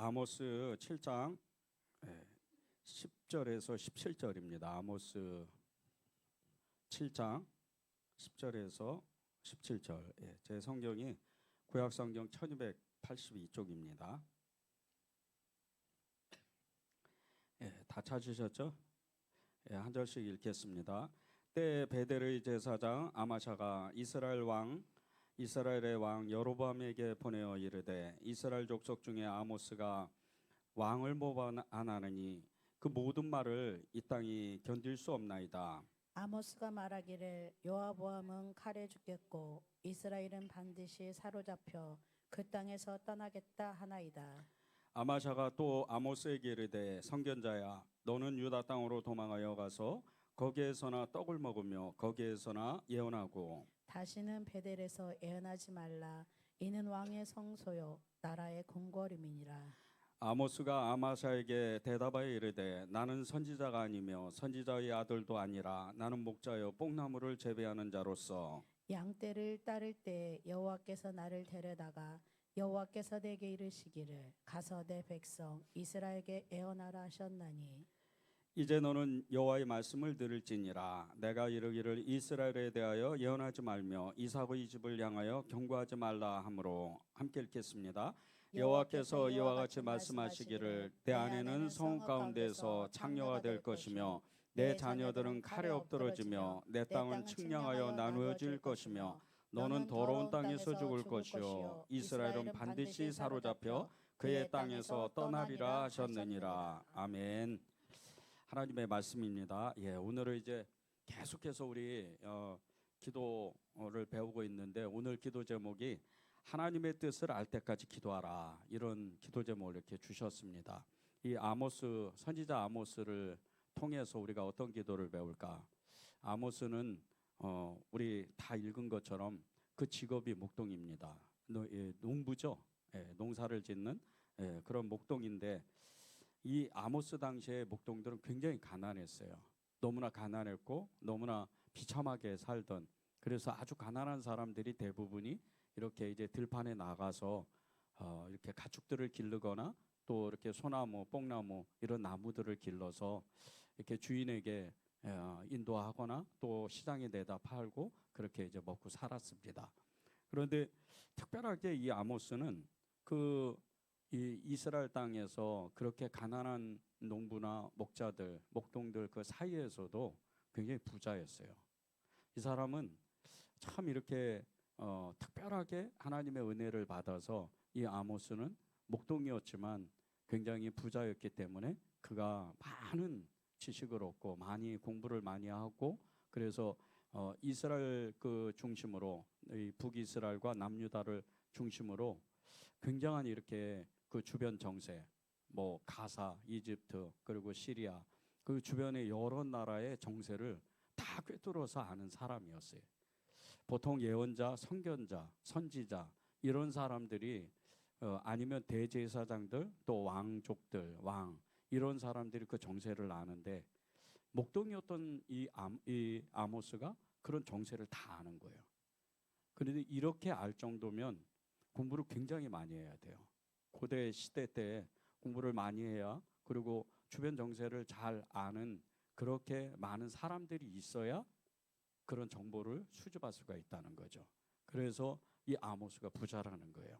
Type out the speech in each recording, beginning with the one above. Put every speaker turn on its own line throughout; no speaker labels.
아모스 7장 10절에서 17절입니다. 아모스 7장 10절에서 17절. 제 성경이 구약 성경 1282쪽입니다. 다 찾으셨죠? 한 절씩 읽겠습니다. 때 베델의 제사장 아마샤가 이스라엘의 왕 여로보암에게 보내어 이르되 이스라엘 족속 중에 아모스가 왕을 모반하나니 그 모든 말을 이 땅이 견딜 수 없나이다.
아모스가 말하기를 여로보암은 칼에 죽겠고 이스라엘은 반드시 사로잡혀 그 땅에서 떠나겠다 하나이다.
아마샤가 또 아모스에게 이르되 선견자야 너는 유다 땅으로 도망하여 가서 거기에서나 떡을 먹으며 거기에서나 예언하고
다시는 베델에서 예언하지 말라. 이는 왕의 성소요 나라의 궁궐임이니라.
아모스가 아마샤에게 대답하여 이르되 나는 선지자가 아니며 선지자의 아들도 아니라 나는 목자여 뽕나무를 재배하는 자로서
양떼를 따를 때 여호와께서 나를 데려다가 여호와께서 내게 이르시기를 가서 내 백성 이스라엘에게 예언하라 하셨나니
이제 너는 여호와의 말씀을 들을지니라. 내가 이르기를 이스라엘에 대하여 예언하지 말며 이삭의 집을 향하여 경고하지 말라 하므로 함께 읽겠습니다. 여호와께서 이와 같이 말씀하시기를 내 아내는 성읍 가운데서 창녀가 될 것이며 내 자녀들은 칼에 엎드러지며 내 땅은 측량하여 나누어질 것이며 너는 더러운 땅에서 죽을 것이요 이스라엘은 반드시 사로잡혀 그의 땅에서 떠나리라 하셨느니라. 아멘. 하나님의 말씀입니다. 오늘은 이제 계속해서 우리 기도를 배우고 있는데 오늘 기도 제목이 하나님의 뜻을 알 때까지 기도하라, 이런 기도 제목을 이렇게 주셨습니다. 이 아모스 선지자 아모스를 통해서 우리가 어떤 기도를 배울까? 아모스는 우리 다 읽은 것처럼 그 직업이 목동입니다. 농부죠. 농사를 짓는 그런 목동인데 이 아모스 당시의 목동들은 굉장히 가난했어요. 너무나 가난했고 너무나 비참하게 살던, 그래서 아주 가난한 사람들이 대부분이 이렇게 이제 들판에 나가서 이렇게 가축들을 기르거나 또 이렇게 소나무, 뽕나무 이런 나무들을 길러서 이렇게 주인에게 인도하거나 또 시장에 내다 팔고 그렇게 이제 먹고 살았습니다. 그런데 특별하게 이 아모스는 이 이스라엘 땅에서 그렇게 가난한 농부나 목자들, 목동들 그 사이에서도 굉장히 부자였어요. 이 사람은 참 이렇게 특별하게 하나님의 은혜를 받아서 이 아모스는 목동이었지만 굉장히 부자였기 때문에 그가 많은 지식을 얻고 많이 공부를 많이 하고 그래서 이스라엘 그 중심으로 이 북이스라엘과 남유다를 중심으로 굉장한 이렇게 그 주변 정세, 뭐 가사, 이집트 그리고 시리아 그 주변의 여러 나라의 정세를 다 꿰뚫어서 아는 사람이었어요. 보통 예언자, 선견자, 선지자 이런 사람들이 아니면 대제사장들 또 왕족들, 왕 이런 사람들이 그 정세를 아는데 목동이었던 이 아모스가 그런 정세를 다 아는 거예요. 그런데 이렇게 알 정도면 공부를 굉장히 많이 해야 돼요. 고대 시대 때 공부를 많이 해야, 그리고 주변 정세를 잘 아는 그렇게 많은 사람들이 있어야 그런 정보를 수집할 수가 있다는 거죠. 그래서 이 아모스가 부자라는 거예요.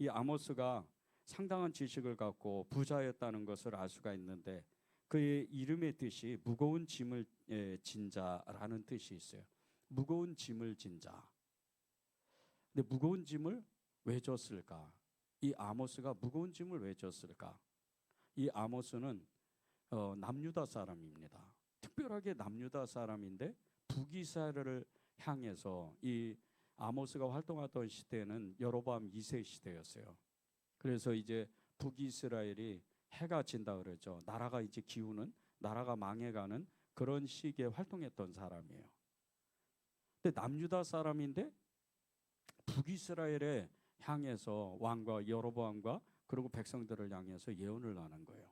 이 아모스가 상당한 지식을 갖고 부자였다는 것을 알 수가 있는데 그의 이름의 뜻이 무거운 짐을 진 자라는 뜻이 있어요. 무거운 짐을 진 자. 근데 무거운 짐을 왜 졌을까? 이 아모스가 무거운 짐을 왜 졌을까? 이 아모스는 남유다 사람입니다. 특별하게 남유다 사람인데 북이스라엘을 향해서 이 아모스가 활동하던 시대는 여로보암 2세 시대였어요. 그래서 이제 북이스라엘이 해가 진다 그러죠. 나라가 이제 기우는, 나라가 망해가는 그런 시기에 활동했던 사람이에요. 근데 남유다 사람인데 북이스라엘에 향해서 왕과 여로보암과 그리고 백성들을 향해서 예언을 하는 거예요.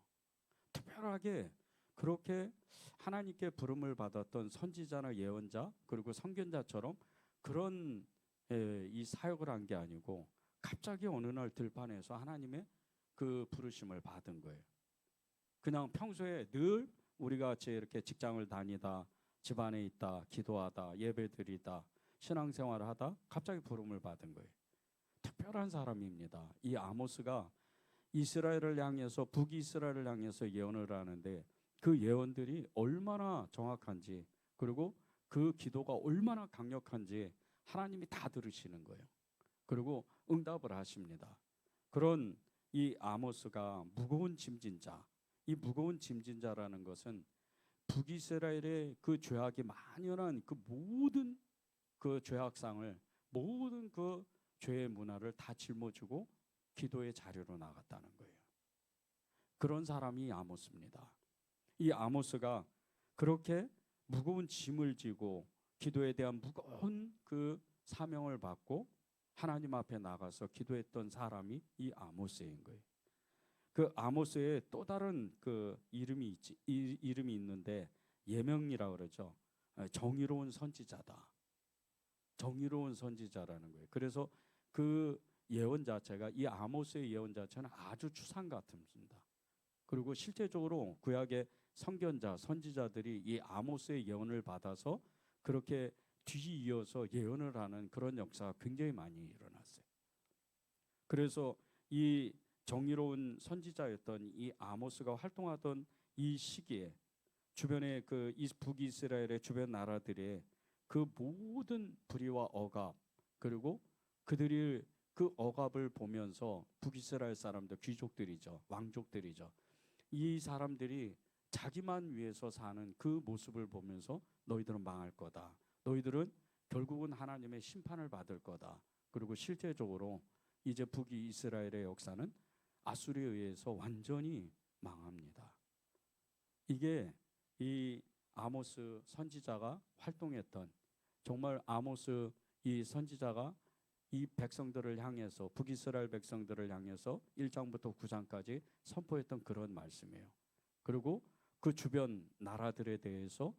특별하게 그렇게 하나님께 부름을 받았던 선지자나 예언자 그리고 선견자처럼 그런 이 사역을 한 게 아니고 갑자기 어느 날 들판에서 하나님의 그 부르심을 받은 거예요. 그냥 평소에 늘 우리가 같이 이렇게 직장을 다니다 집안에 있다 기도하다 예배드리다 신앙생활을 하다 갑자기 부름을 받은 거예요. 특별한 사람입니다. 이 아모스가 이스라엘을 향해서 북이스라엘을 향해서 예언을 하는데 그 예언들이 얼마나 정확한지 그리고 그 기도가 얼마나 강력한지 하나님이 다 들으시는 거예요. 그리고 응답을 하십니다. 그런 이 아모스가 무거운 짐진 자, 이 무거운 짐진 자라는 것은 북이스라엘의 그 죄악이 만연한 그 모든 그 죄악상을 모든 그 죄의 문화를 다 짊어지고 기도의 자리로 나갔다는 거예요. 그런 사람이 아모스입니다. 이 아모스가 그렇게 무거운 짐을 지고 기도에 대한 무거운 그 사명을 받고 하나님 앞에 나가서 기도했던 사람이 이 아모스인 거예요. 그 아모스의 또 다른 그 이름이 있는데 예명이라 그러죠. 정의로운 선지자다. 정의로운 선지자라는 거예요. 그래서 그 예언 자체가 이 아모스의 예언 자체는 아주 추상 같습니다. 그리고 실제적으로 구약의 선견자, 선지자들이 이 아모스의 예언을 받아서 그렇게 뒤이어서 예언을 하는 그런 역사가 굉장히 많이 일어났어요. 그래서 이 정의로운 선지자였던 이 아모스가 활동하던 이 시기에 주변의 그 북이스라엘의 주변 나라들의 그 모든 불의와 억압 그리고 그들이 그 억압을 보면서 북이스라엘 사람들 귀족들이죠. 왕족들이죠. 이 사람들이 자기만 위해서 사는 그 모습을 보면서 너희들은 망할 거다. 너희들은 결국은 하나님의 심판을 받을 거다. 그리고 실제적으로 이제 북이스라엘의 역사는 아수리에 의해서 완전히 망합니다. 이게 이 아모스 선지자가 활동했던 정말 아모스 이 선지자가 이 백성들을 향해서 북이스라엘 백성들을 향해서 1장부터 9장까지 선포했던 그런 말씀이에요. 그리고 그 주변 나라들에 대해서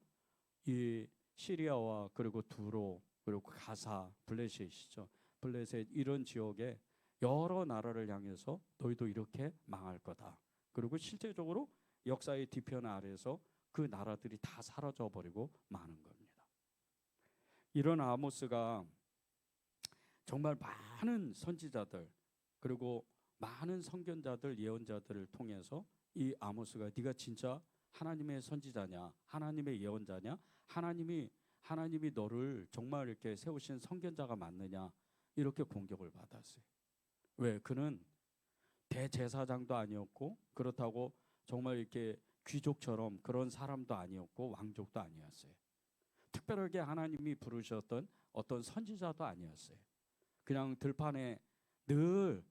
이 시리아와 그리고 두로 그리고 가사 블레셋이죠. 블레셋 이런 지역에 여러 나라를 향해서 너희도 이렇게 망할 거다. 그리고 실제적으로 역사의 뒤편 아래에서 그 나라들이 다 사라져 버리고 마는 겁니다. 이런 아모스가 정말 많은 선지자들 그리고 많은 선견자들 예언자들을 통해서 이 아모스가 네가 진짜 하나님의 선지자냐 하나님의 예언자냐 하나님이 너를 정말 이렇게 세우신 선견자가 맞느냐 이렇게 공격을 받았어요. 왜? 그는 대제사장도 아니었고 그렇다고 정말 이렇게 귀족처럼 그런 사람도 아니었고 왕족도 아니었어요. 특별하게 하나님이 부르셨던 어떤 선지자도 아니었어요. 그냥 들판에 늘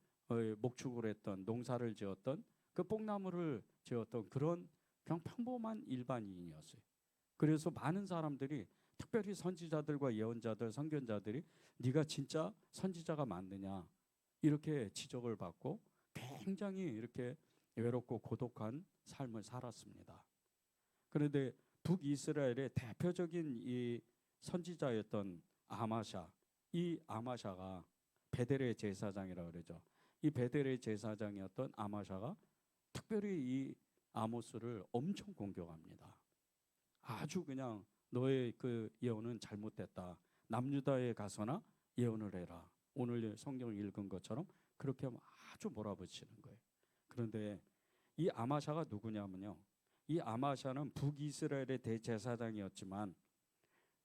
목축을 했던 농사를 지었던 그 뽕나무를 지었던 그런 그냥 평범한 일반인이었어요. 그래서 많은 사람들이 특별히 선지자들과 예언자들, 선견자들이 네가 진짜 선지자가 맞느냐 이렇게 지적을 받고 굉장히 이렇게 외롭고 고독한 삶을 살았습니다. 그런데 북이스라엘의 대표적인 이 선지자였던 아마샤, 이 아마샤가 베델의 제사장이라고 그러죠. 이 베델의 제사장이었던 아마샤가 특별히 이 아모스를 엄청 공격합니다. 아주 그냥 너의 그 예언은 잘못됐다. 남유다에 가서나 예언을 해라. 오늘 성경을 읽은 것처럼 그렇게 아주 몰아붙이는 거예요. 그런데 이 아마샤가 누구냐면요. 이 아마샤는 북이스라엘의 대제사장이었지만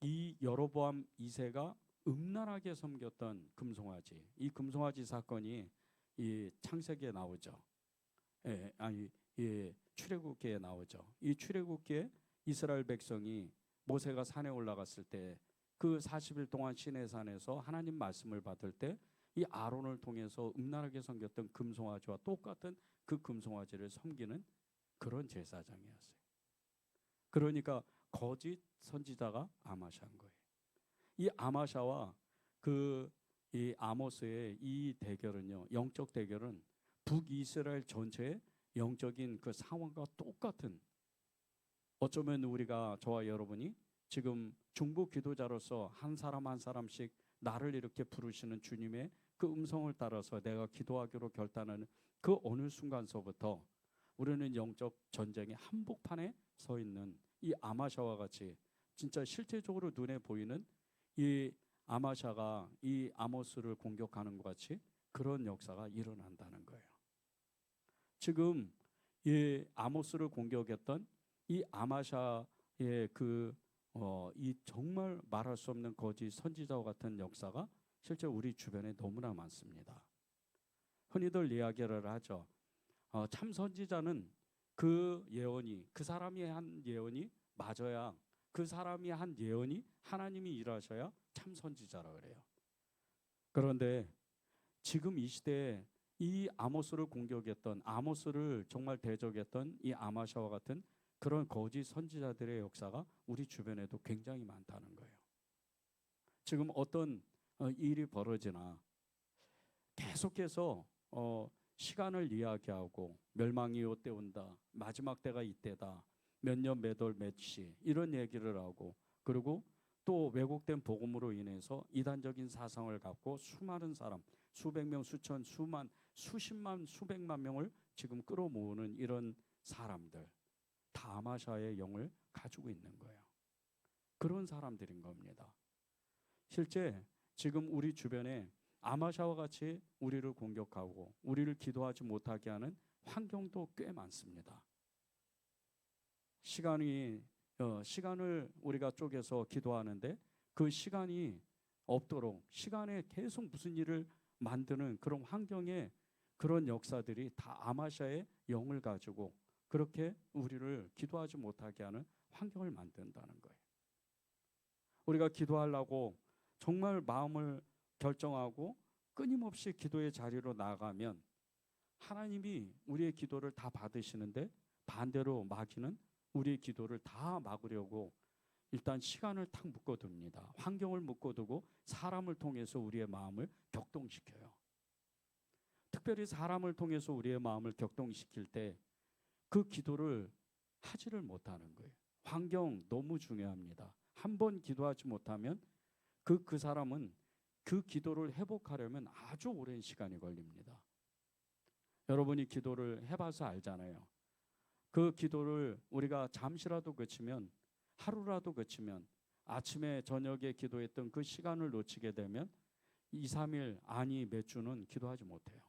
이 여로보암 2세가 음란하게 섬겼던 금송아지. 이 금송아지 사건이 이 창세기에 나오죠. 출애굽기에 나오죠. 이 출애굽기에 이스라엘 백성이 모세가 산에 올라갔을 때 그 40일 동안 시내산에서 하나님 말씀을 받을 때 이 아론을 통해서 음란하게 섬겼던 금송아지와 똑같은 그 금송아지를 섬기는 그런 제사장이었어요. 그러니까 거짓 선지자가 아마샤인 거예요. 이 아마샤와 이 아모스의 이 대결은요, 영적 대결은 북이스라엘 전체의 영적인 그 상황과 똑같은, 어쩌면 우리가 저와 여러분이 지금 중보 기도자로서 한 사람 한 사람씩 나를 이렇게 부르시는 주님의 그 음성을 따라서 내가 기도하기로 결단하는 그 어느 순간서부터 우리는 영적 전쟁의 한복판에 서 있는 이 아마샤와 같이 진짜 실제적으로 눈에 보이는 이 아마샤가 이 아모스를 공격하는 것 같이 그런 역사가 일어난다는 거예요. 지금 이 아모스를 공격했던 이 아마샤의 이 정말 말할 수 없는 거짓 선지자와 같은 역사가 실제 우리 주변에 너무나 많습니다. 흔히들 이야기를 하죠. 참 선지자는 그 예언이, 그 사람이 한 예언이 맞아야, 그 사람이 한 예언이 하나님이 일하셔야 참 선지자라 그래요. 그런데 지금 이 시대에 이 아모스를 공격했던, 아모스를 정말 대적했던 이 아마샤와 같은 그런 거짓 선지자들의 역사가 우리 주변에도 굉장히 많다는 거예요. 지금 어떤 일이 벌어지나 계속해서 시간을 이야기하고 멸망이 이때 온다, 마지막 때가 이때다, 몇 년 몇 월 몇 시 이런 얘기를 하고, 그리고 또 왜곡된 복음으로 인해서 이단적인 사상을 갖고 수많은 사람, 수백 명, 수천, 수만, 수십만, 수백만 명을 지금 끌어모으는 이런 사람들, 다 아마샤의 영을 가지고 있는 거예요. 그런 사람들인 겁니다. 실제 지금 우리 주변에 아마샤와 같이 우리를 공격하고 우리를 기도하지 못하게 하는 환경도 꽤 많습니다. 시간을 우리가 쪼개서 기도하는데 그 시간이 없도록 시간에 계속 무슨 일을 만드는 그런 환경에 그런 역사들이 다 아마샤의 영을 가지고 그렇게 우리를 기도하지 못하게 하는 환경을 만든다는 거예요. 우리가 기도하려고 정말 마음을 결정하고 끊임없이 기도의 자리로 나가면 하나님이 우리의 기도를 다 받으시는데, 반대로 마귀는 우리의 기도를 다 막으려고 일단 시간을 탁 묶어둡니다. 환경을 묶어두고 사람을 통해서 우리의 마음을 격동시켜요. 특별히 사람을 통해서 우리의 마음을 격동시킬 때 그 기도를 하지를 못하는 거예요. 환경 너무 중요합니다. 한 번 기도하지 못하면 그 사람은 그 기도를 회복하려면 아주 오랜 시간이 걸립니다. 여러분이 기도를 해봐서 알잖아요. 그 기도를 우리가 잠시라도 그치면, 하루라도 그치면, 아침에 저녁에 기도했던 그 시간을 놓치게 되면 2, 3일 아니 몇 주는 기도하지 못해요.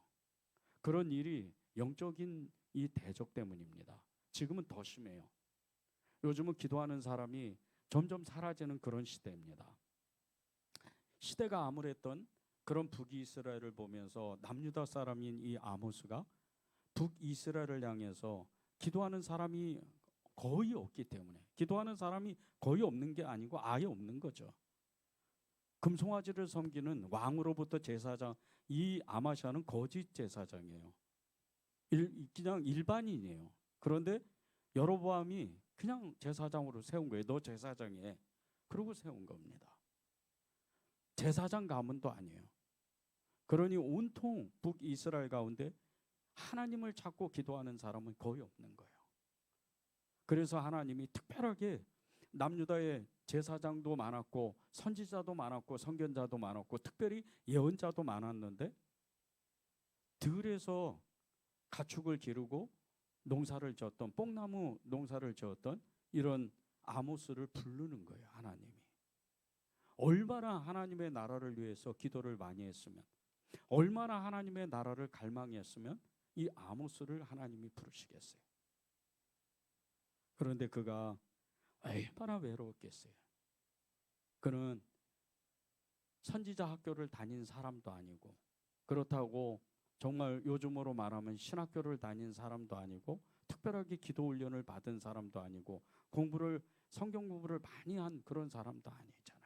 그런 일이 영적인 이 대적 때문입니다. 지금은 더 심해요. 요즘은 기도하는 사람이 점점 사라지는 그런 시대입니다. 시대가 암울했던 그런 북이스라엘을 보면서 남유다 사람인 이 아모스가 북이스라엘을 향해서 기도하는 사람이 거의 없기 때문에, 기도하는 사람이 거의 없는 게 아니고 아예 없는 거죠. 금송아지를 섬기는 왕으로부터 제사장, 이 아마샤는 거짓 제사장이에요. 그냥 일반인이에요. 그런데 여로보암이 그냥 제사장으로 세운 거예요. 너 제사장이해. 그러고 세운 겁니다. 제사장 가문도 아니에요. 그러니 온통 북이스라엘 가운데 하나님을 찾고 기도하는 사람은 거의 없는 거예요. 그래서 하나님이 특별하게 남유다의 제사장도 많았고 선지자도 많았고 선견자도 많았고 특별히 예언자도 많았는데 들에서 가축을 기르고 농사를 지었던, 뽕나무 농사를 지었던 이런 아모스를 부르는 거예요. 하나님이 얼마나 하나님의 나라를 위해서 기도를 많이 했으면, 얼마나 하나님의 나라를 갈망했으면 이 아모스를 하나님이 부르시겠어요. 그런데 그가 얼마나 외로웠겠어요. 그는 선지자 학교를 다닌 사람도 아니고, 그렇다고 정말 요즘으로 말하면 신학교를 다닌 사람도 아니고, 특별하게 기도 훈련을 받은 사람도 아니고, 성경 공부를 많이 한 그런 사람도 아니잖아요.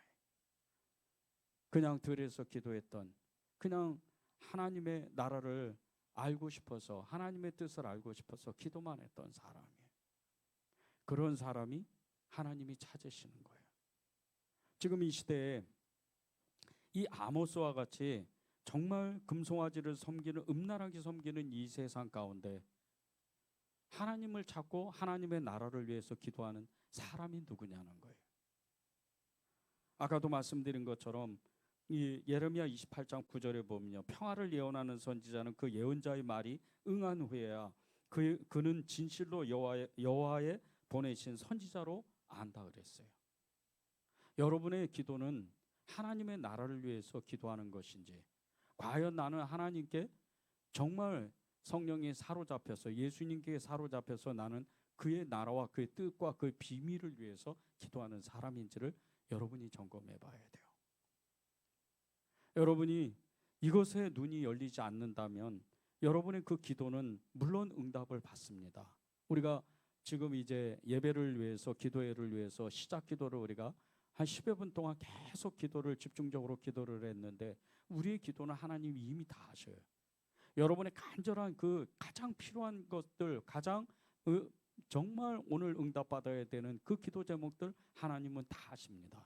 그냥 들에서 기도했던, 그냥 하나님의 나라를 알고 싶어서, 하나님의 뜻을 알고 싶어서 기도만 했던 사람이에요. 그런 사람이 하나님이 찾으시는 거예요. 지금 이 시대에 이 아모스와 같이 정말 금송아지를 섬기는, 음란하게 섬기는 이 세상 가운데 하나님을 찾고 하나님의 나라를 위해서 기도하는 사람이 누구냐는 거예요. 아까도 말씀드린 것처럼 이 예레미야 28장 9절에 보면요, 평화를 예언하는 선지자는 그 예언자의 말이 응한 후에야 그는 진실로 여호와의 보내신 선지자로 안다 그랬어요. 여러분의 기도는 하나님의 나라를 위해서 기도하는 것인지, 과연 나는 하나님께 정말 성령에 사로잡혀서, 예수님께 사로잡혀서 나는 그의 나라와 그의 뜻과 그의 비밀을 위해서 기도하는 사람인지를 여러분이 점검해 봐야 돼요. 여러분이 이것에 눈이 열리지 않는다면 여러분의 그 기도는 물론 응답을 받습니다. 우리가 지금 이제 예배를 위해서, 기도회를 위해서 시작 기도를 우리가 한 10여 분 동안 계속 기도를 집중적으로 기도를 했는데, 우리의 기도는 하나님이 이미 다 하셔요. 여러분의 간절한 그 가장 필요한 것들, 가장 정말 오늘 응답받아야 되는 그 기도 제목들 하나님은 다 하십니다.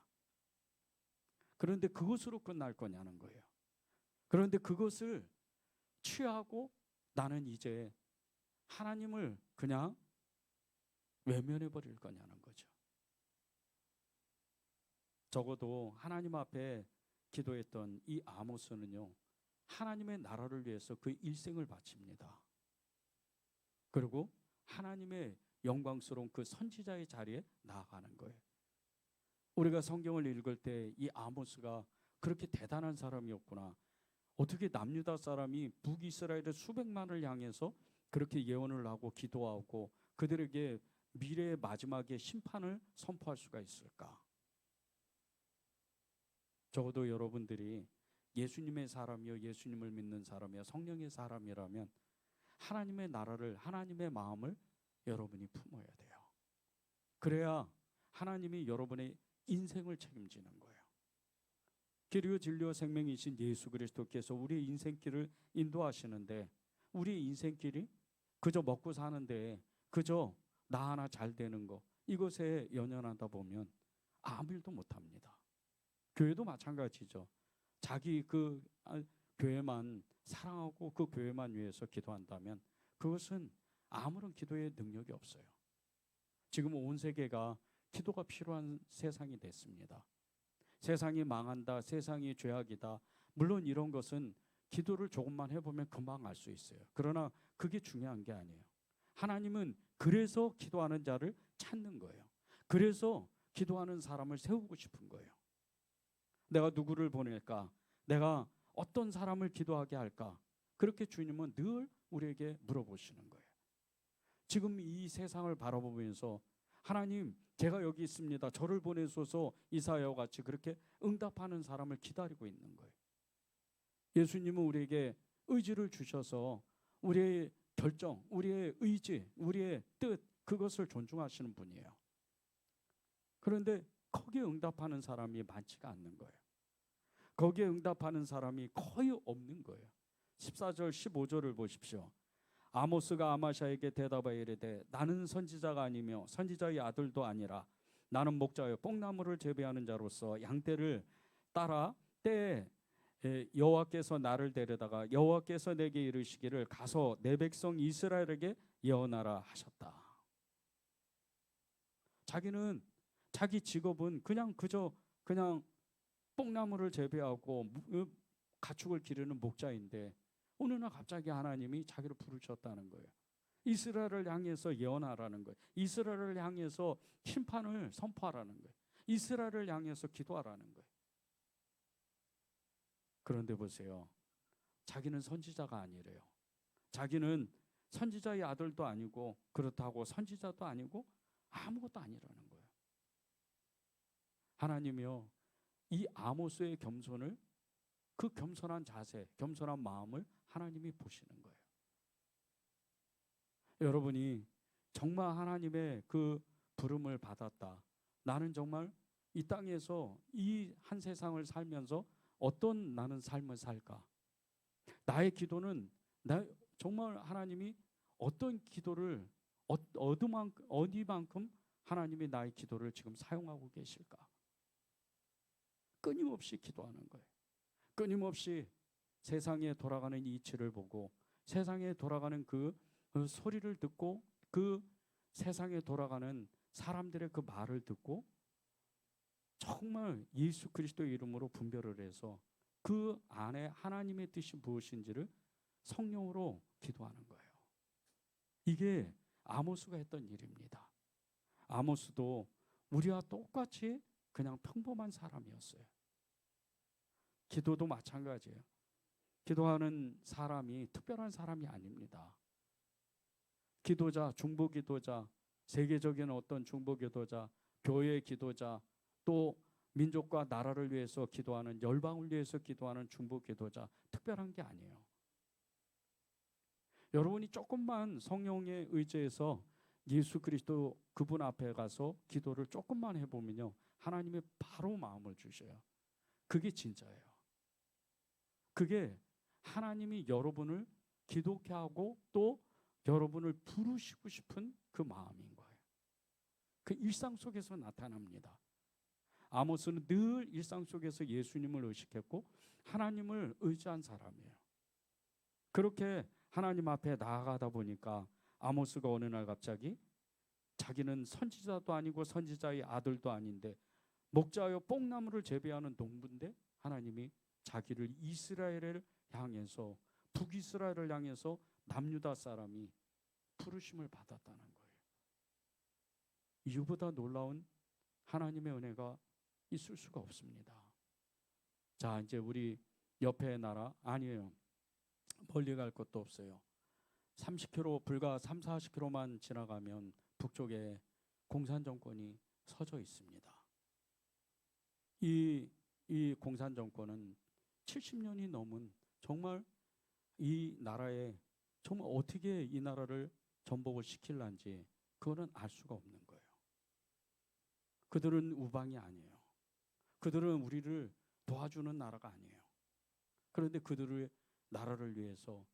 그런데 그것으로 끝날 거냐는 거예요. 그런데 그것을 취하고 나는 이제 하나님을 그냥 외면해 버릴 거냐는 거죠. 적어도 하나님 앞에 기도했던 이 아모스는요, 하나님의 나라를 위해서 그 일생을 바칩니다. 그리고 하나님의 영광스러운 그 선지자의 자리에 나아가는 거예요. 우리가 성경을 읽을 때 이 아모스가 그렇게 대단한 사람이었구나, 어떻게 남유다 사람이 북이스라엘의 수백만을 향해서 그렇게 예언을 하고 기도하고 그들에게 미래의 마지막에 심판을 선포할 수가 있을까? 적어도 여러분들이 예수님의 사람이요, 예수님을 믿는 사람이요, 성령의 사람이라면 하나님의 나라를, 하나님의 마음을 여러분이 품어야 돼요. 그래야 하나님이 여러분의 인생을 책임지는 거예요. 길이요 진리요 생명이신 예수 그리스도께서 우리의 인생길을 인도하시는데, 우리의 인생길이 그저 먹고 사는데 그저 나 하나 잘 되는 거, 이것에 연연하다 보면 아무 일도 못합니다. 교회도 마찬가지죠. 자기 그 교회만 사랑하고 그 교회만 위해서 기도한다면 그것은 아무런 기도의 능력이 없어요. 지금 온 세계가 기도가 필요한 세상이 됐습니다. 세상이 망한다, 세상이 죄악이다, 물론 이런 것은 기도를 조금만 해보면 금방 알 수 있어요. 그러나 그게 중요한 게 아니에요. 하나님은 그래서 기도하는 자를 찾는 거예요. 그래서 기도하는 사람을 세우고 싶은 거예요. 내가 누구를 보낼까? 내가 어떤 사람을 기도하게 할까? 그렇게 주님은 늘 우리에게 물어보시는 거예요. 지금 이 세상을 바라보면서 하나님, 제가 여기 있습니다, 저를 보내소서, 이사야와 같이 그렇게 응답하는 사람을 기다리고 있는 거예요. 예수님은 우리에게 의지를 주셔서 우리의 결정, 우리의 의지, 우리의 뜻, 그것을 존중하시는 분이에요. 그런데 거기에 응답하는 사람이 많지가 않는 거예요. 거기에 응답하는 사람이 거의 없는 거예요. 14절 15절을 보십시오. 아모스가 아마샤에게 대답하여 이르되 나는 선지자가 아니며 선지자의 아들도 아니라 나는 목자여 뽕나무를 재배하는 자로서 양떼를 따라 때에 여호와께서 나를 데려다가 여호와께서 내게 이르시기를 가서 내 백성 이스라엘에게 예언하라 하셨다. 자기는 자기 직업은 그냥 뽕나무를 재배하고 가축을 기르는 목자인데 어느 날 갑자기 하나님이 자기를 부르셨다는 거예요. 이스라엘을 향해서 예언하라는 거예요. 이스라엘을 향해서 심판을 선포하라는 거예요. 이스라엘을 향해서 기도하라는 거예요. 그런데 보세요. 자기는 선지자가 아니래요. 자기는 선지자의 아들도 아니고 그렇다고 선지자도 아니고 아무것도 아니라는 거예요. 하나님이요, 이 아모스의 겸손을, 그 겸손한 자세, 겸손한 마음을 하나님이 보시는 거예요. 여러분이 정말 하나님의 그 부름을 받았다, 나는 정말 이 땅에서 이 한 세상을 살면서 어떤 나는 삶을 살까? 나의 기도는 정말 하나님이 어떤 기도를 어디만큼 하나님이 나의 기도를 지금 사용하고 계실까? 끊임없이 기도하는 거예요. 끊임없이 세상에 돌아가는 이치를 보고 세상에 돌아가는 그 소리를 듣고 그 세상에 돌아가는 사람들의 그 말을 듣고 정말 예수 그리스도의 이름으로 분별을 해서 그 안에 하나님의 뜻이 무엇인지를 성령으로 기도하는 거예요. 이게 아모스가 했던 일입니다. 아모스도 우리와 똑같이 그냥 평범한 사람이었어요. 기도도 마찬가지예요. 기도하는 사람이 특별한 사람이 아닙니다. 기도자, 중보 기도자, 세계적인 어떤 중보 기도자, 교회 기도자, 또 민족과 나라를 위해서 기도하는, 열방을 위해서 기도하는 중보 기도자, 특별한 게 아니에요. 여러분이 조금만 성령에 의지해서 예수 그리스도 그분 앞에 가서 기도를 조금만 해보면요, 하나님이 바로 마음을 주셔요. 그게 진짜예요. 그게 하나님이 여러분을 기도케 하고 또 여러분을 부르시고 싶은 그 마음인 거예요. 그 일상 속에서 나타납니다. 아모스는 늘 일상 속에서 예수님을 의식했고 하나님을 의지한 사람이에요. 그렇게 하나님 앞에 나아가다 보니까 아모스가 어느 날 갑자기 자기는 선지자도 아니고 선지자의 아들도 아닌데 목자여 뽕나무를 재배하는 농부인데 하나님이 자기를 이스라엘을 향해서, 북이스라엘을 향해서 남유다 사람이 부르심을 받았다는 거예요. 이보다 놀라운 하나님의 은혜가 있을 수가 없습니다. 자, 이제 우리 옆에 나라, 아니에요, 멀리 갈 것도 없어요. 30km, 불과 3, 40km만 지나가면 북쪽에 공산 정권이 서져 있습니다. 이 공산 정권은 70년이 넘은, 정말 이 나라에 정말 어떻게 이 나라를 전복을 시킬란지 그거는 알 수가 없는 거예요. 그들은 우방이 아니에요. 그들은 우리를 도와주는 나라가 아니에요. 그런데 그들의 나라를 위해서,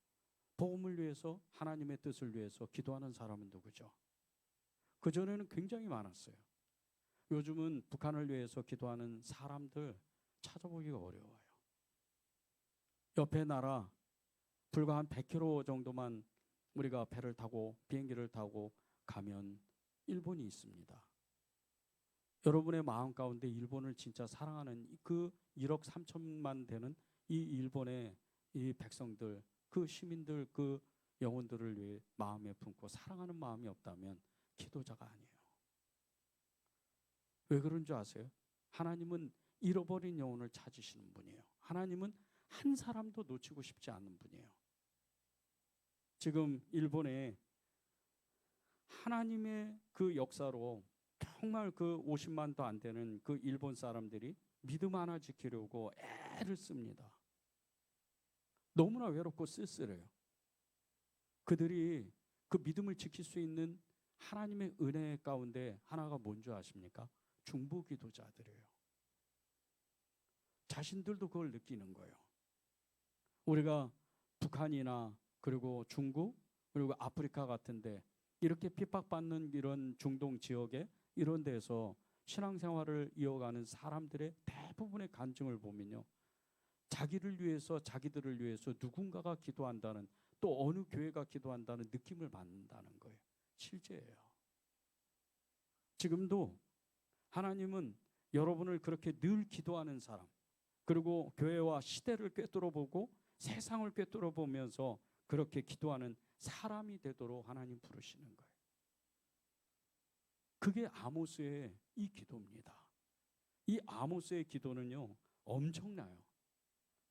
복음을 위해서, 하나님의 뜻을 위해서 기도하는 사람은 누구죠? 그전에는 굉장히 많았어요. 요즘은 북한을 위해서 기도하는 사람들 찾아보기가 어려워요. 옆에 나라 불과 한 100km 정도만 우리가 배를 타고 비행기를 타고 가면 일본이 있습니다. 여러분의 마음 가운데 일본을 진짜 사랑하는 그 1억 3천만 되는 이 일본의 이 백성들, 그 시민들, 그 영혼들을 위해 마음에 품고 사랑하는 마음이 없다면 기도자가 아니에요. 왜 그런 줄 아세요? 하나님은 잃어버린 영혼을 찾으시는 분이에요. 하나님은 한 사람도 놓치고 싶지 않은 분이에요. 지금 일본에 하나님의 그 역사로 정말 그 50만도 안 되는 그 일본 사람들이 믿음 하나 지키려고 애를 씁니다. 너무나 외롭고 쓸쓸해요. 그들이 그 믿음을 지킬 수 있는 하나님의 은혜 가운데 하나가 뭔지 아십니까? 중보 기도자들이에요. 자신들도 그걸 느끼는 거예요. 우리가 북한이나 그리고 중국 그리고 아프리카 같은데 이렇게 핍박받는 이런 중동 지역에 이런 데서 신앙생활을 이어가는 사람들의 대부분의 간증을 보면요, 자기를 위해서, 자기들을 위해서 누군가가 기도한다는, 또 어느 교회가 기도한다는 느낌을 받는다는 거예요. 실제예요. 지금도 하나님은 여러분을 그렇게 늘 기도하는 사람, 그리고 교회와 시대를 꿰뚫어보고 세상을 꿰뚫어보면서 그렇게 기도하는 사람이 되도록 하나님 부르시는 거예요. 그게 아모스의 이 기도입니다. 이 아모스의 기도는요, 엄청나요.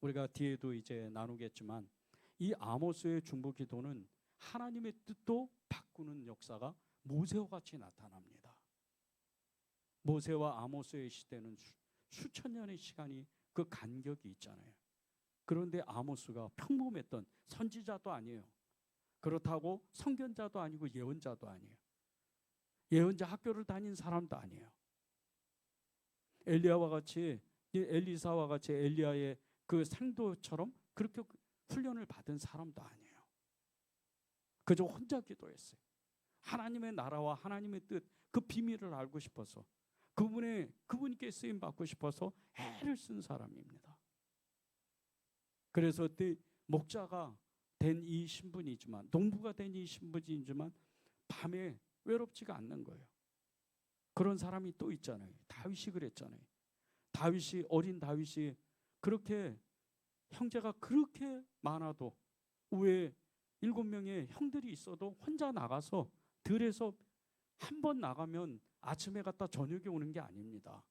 우리가 뒤에도 이제 나누겠지만 이 아모스의 중보 기도는 하나님의 뜻도 바꾸는 역사가 모세와 같이 나타납니다. 모세와 아모스의 시대는 수천 년의 시간이 그 간격이 있잖아요. 그런데 아모스가 평범했던, 선지자도 아니에요. 그렇다고 선견자도 아니고 예언자도 아니에요. 예언자 학교를 다닌 사람도 아니에요. 엘리야와 같이, 엘리사와 같이 엘리야의 그 생도처럼 그렇게 훈련을 받은 사람도 아니에요. 그저 혼자 기도했어요. 하나님의 나라와 하나님의 뜻, 그 비밀을 알고 싶어서, 그분께 쓰임 받고 싶어서 애를 쓴 사람입니다. 그래서 목자가 된 이 신분이지만, 농부가 된 이 신분이지만 밤에 외롭지가 않는 거예요. 그런 사람이 또 있잖아요. 다윗이 그랬잖아요. 어린 다윗이 그렇게 형제가 그렇게 많아도 위에 7명의 형들이 있어도 혼자 나가서 들에서 한 번 나가면 아침에 갔다 저녁에 오는 게 아닙니다.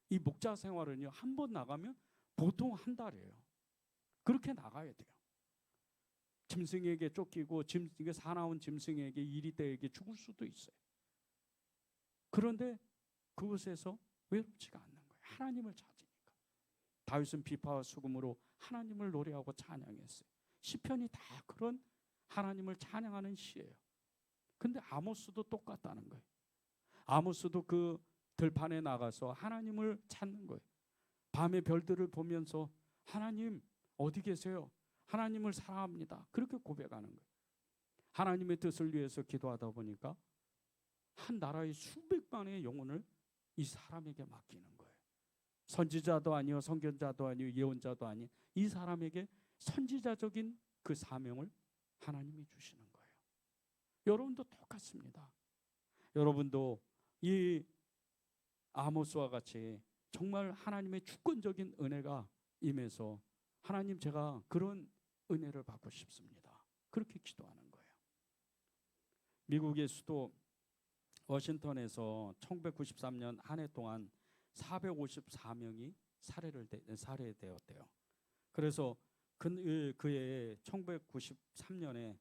이 목자 생활은요, 한 번 나가면 보통 한 달이에요. 그렇게 나가야 돼요. 짐승에게 쫓기고 이게 사나운 짐승에게 이리떼에게 죽을 수도 있어요. 그런데 그곳에서 외롭지가 않는 거예요. 하나님을 찾으니까. 다윗은 비파와 수금으로 하나님을 노래하고 찬양했어요. 시편이 다 그런 하나님을 찬양하는 시예요. 근데 아모스도 똑같다는 거예요. 아모스도 그 들판에 나가서 하나님을 찾는 거예요. 밤에 별들을 보면서 하나님 어디 계세요? 하나님을 사랑합니다. 그렇게 고백하는 거예요. 하나님의 뜻을 위해서 기도하다 보니까 한 나라의 수백만의 영혼을 이 사람에게 맡기는 거예요. 선지자도 아니요, 선견자도 아니요, 예언자도 아닌 이 사람에게 선지자적인 그 사명을 하나님이 주시는 거예요. 여러분도 똑같습니다. 여러분도 이 아모스와 같이 정말 하나님의 주권적인 은혜가 임해서 하나님 제가 그런 은혜를 받고 싶습니다. 그렇게 기도하는 거예요. 미국의 수도 워싱턴에서 1993년 한 해 동안 454명이 살해되었대요. 그래서 그해 1993년에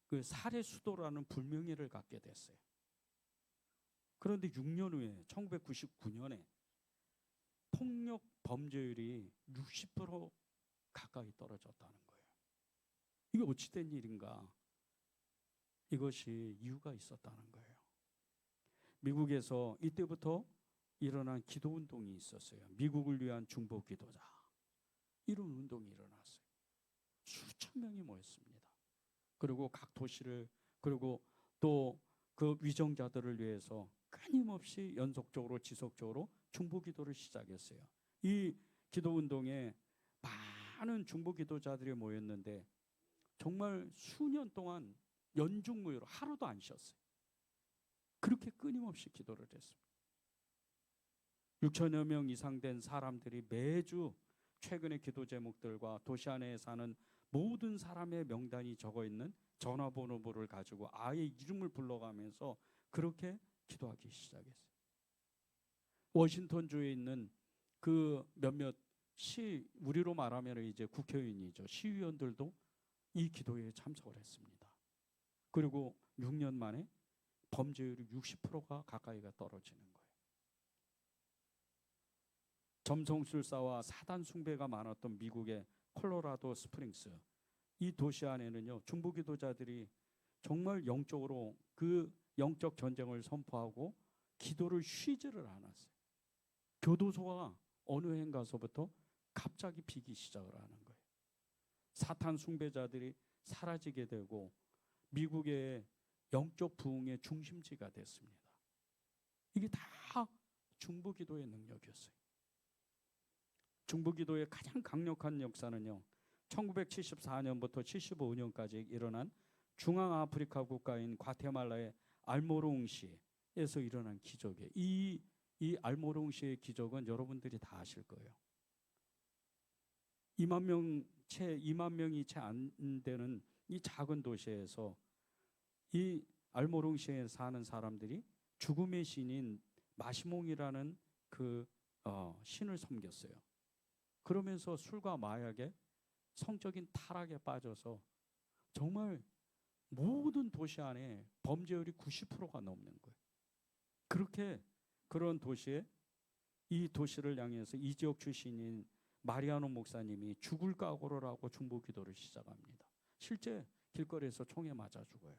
그 살해 수도라는 불명예를 갖게 됐어요. 그런데 6년 후에 1999년에 폭력 범죄율이 60% 가까이 떨어졌다는 거예요. 이게 어찌된 일인가? 이것이 이유가 있었다는 거예요. 미국에서 이때부터 일어난 기도운동이 있었어요. 미국을 위한 중보기도자. 이런 운동이 일어났어요. 수천 명이 모였습니다. 그리고 각 도시를, 그리고 또 그 위정자들을 위해서 끊임없이 연속적으로 지속적으로 중보기도를 시작했어요. 이 기도운동에 많은 중보기도자들이 모였는데 정말 수년 동안 연중무휴로 하루도 안 쉬었어요. 그렇게 끊임없이 기도를 했습니다. 6천여 명 이상 된 사람들이 매주 최근의 기도 제목들과 도시 안에 사는 모든 사람의 명단이 적어 있는 전화번호를 가지고 아예 이름을 불러가면서 그렇게 기도하기 시작했어요. 워싱턴주에 있는 그 몇몇 우리로 말하면 이제 국회의원이죠. 시의원들도 이 기도에 참석을 했습니다. 그리고 6년 만에 범죄율이 60%가 가까이가 떨어지는 거예요. 점성술사와 사단 숭배가 많았던 미국의 콜로라도 스프링스, 이 도시 안에는요, 중보기도자들이 정말 영적으로 그 영적 전쟁을 선포하고 기도를 쉬지를 않았어요. 교도소가 어느 해 가서부터 갑자기 비기 시작을 하는 거예요. 사탄 숭배자들이 사라지게 되고 미국의 영적 부흥의 중심지가 됐습니다. 이게 다 중보기도의 능력이었어요. 중보기도의 가장 강력한 역사는요, 1974년부터 75년까지 일어난 중앙아프리카 국가인 과테말라의 알모롱시에서 일어난 기적이에요. 이 알모롱시의 기적은 여러분들이 다 아실 거예요. 2만 명이 채 안 되는 이 작은 도시에서 이 알모롱시에 사는 사람들이 죽음의 신인 마시몽이라는 그 신을 섬겼어요. 그러면서 술과 마약에 성적인 타락에 빠져서 정말 모든 도시 안에 범죄율이 90%가 넘는 거예요. 그렇게 그런 도시에 이 도시를 향해서 이 지역 출신인 마리아노 목사님이 죽을 각오를 하고 중보기도를 시작합니다. 실제 길거리에서 총에 맞아 죽어요.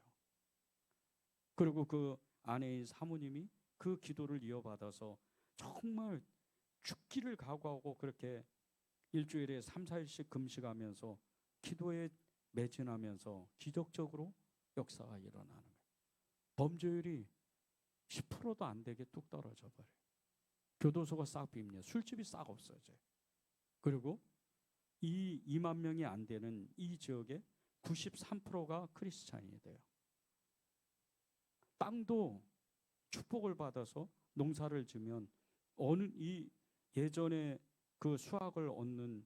그리고 그 아내인 사모님이 그 기도를 이어받아서 정말 죽기를 각오하고 그렇게 일주일에 3, 4일씩 금식하면서 기도에 매진하면서 기적적으로 역사가 일어나는 거예요. 범죄율이 10%도 안 되게 뚝 떨어져 버려요. 교도소가 싹 빕니다. 술집이 싹 없어져요. 그리고 이 2만 명이 안 되는 이 지역에 93%가 크리스찬이 돼요. 땅도 축복을 받아서 농사를 지면 예전에 그 수확을 얻는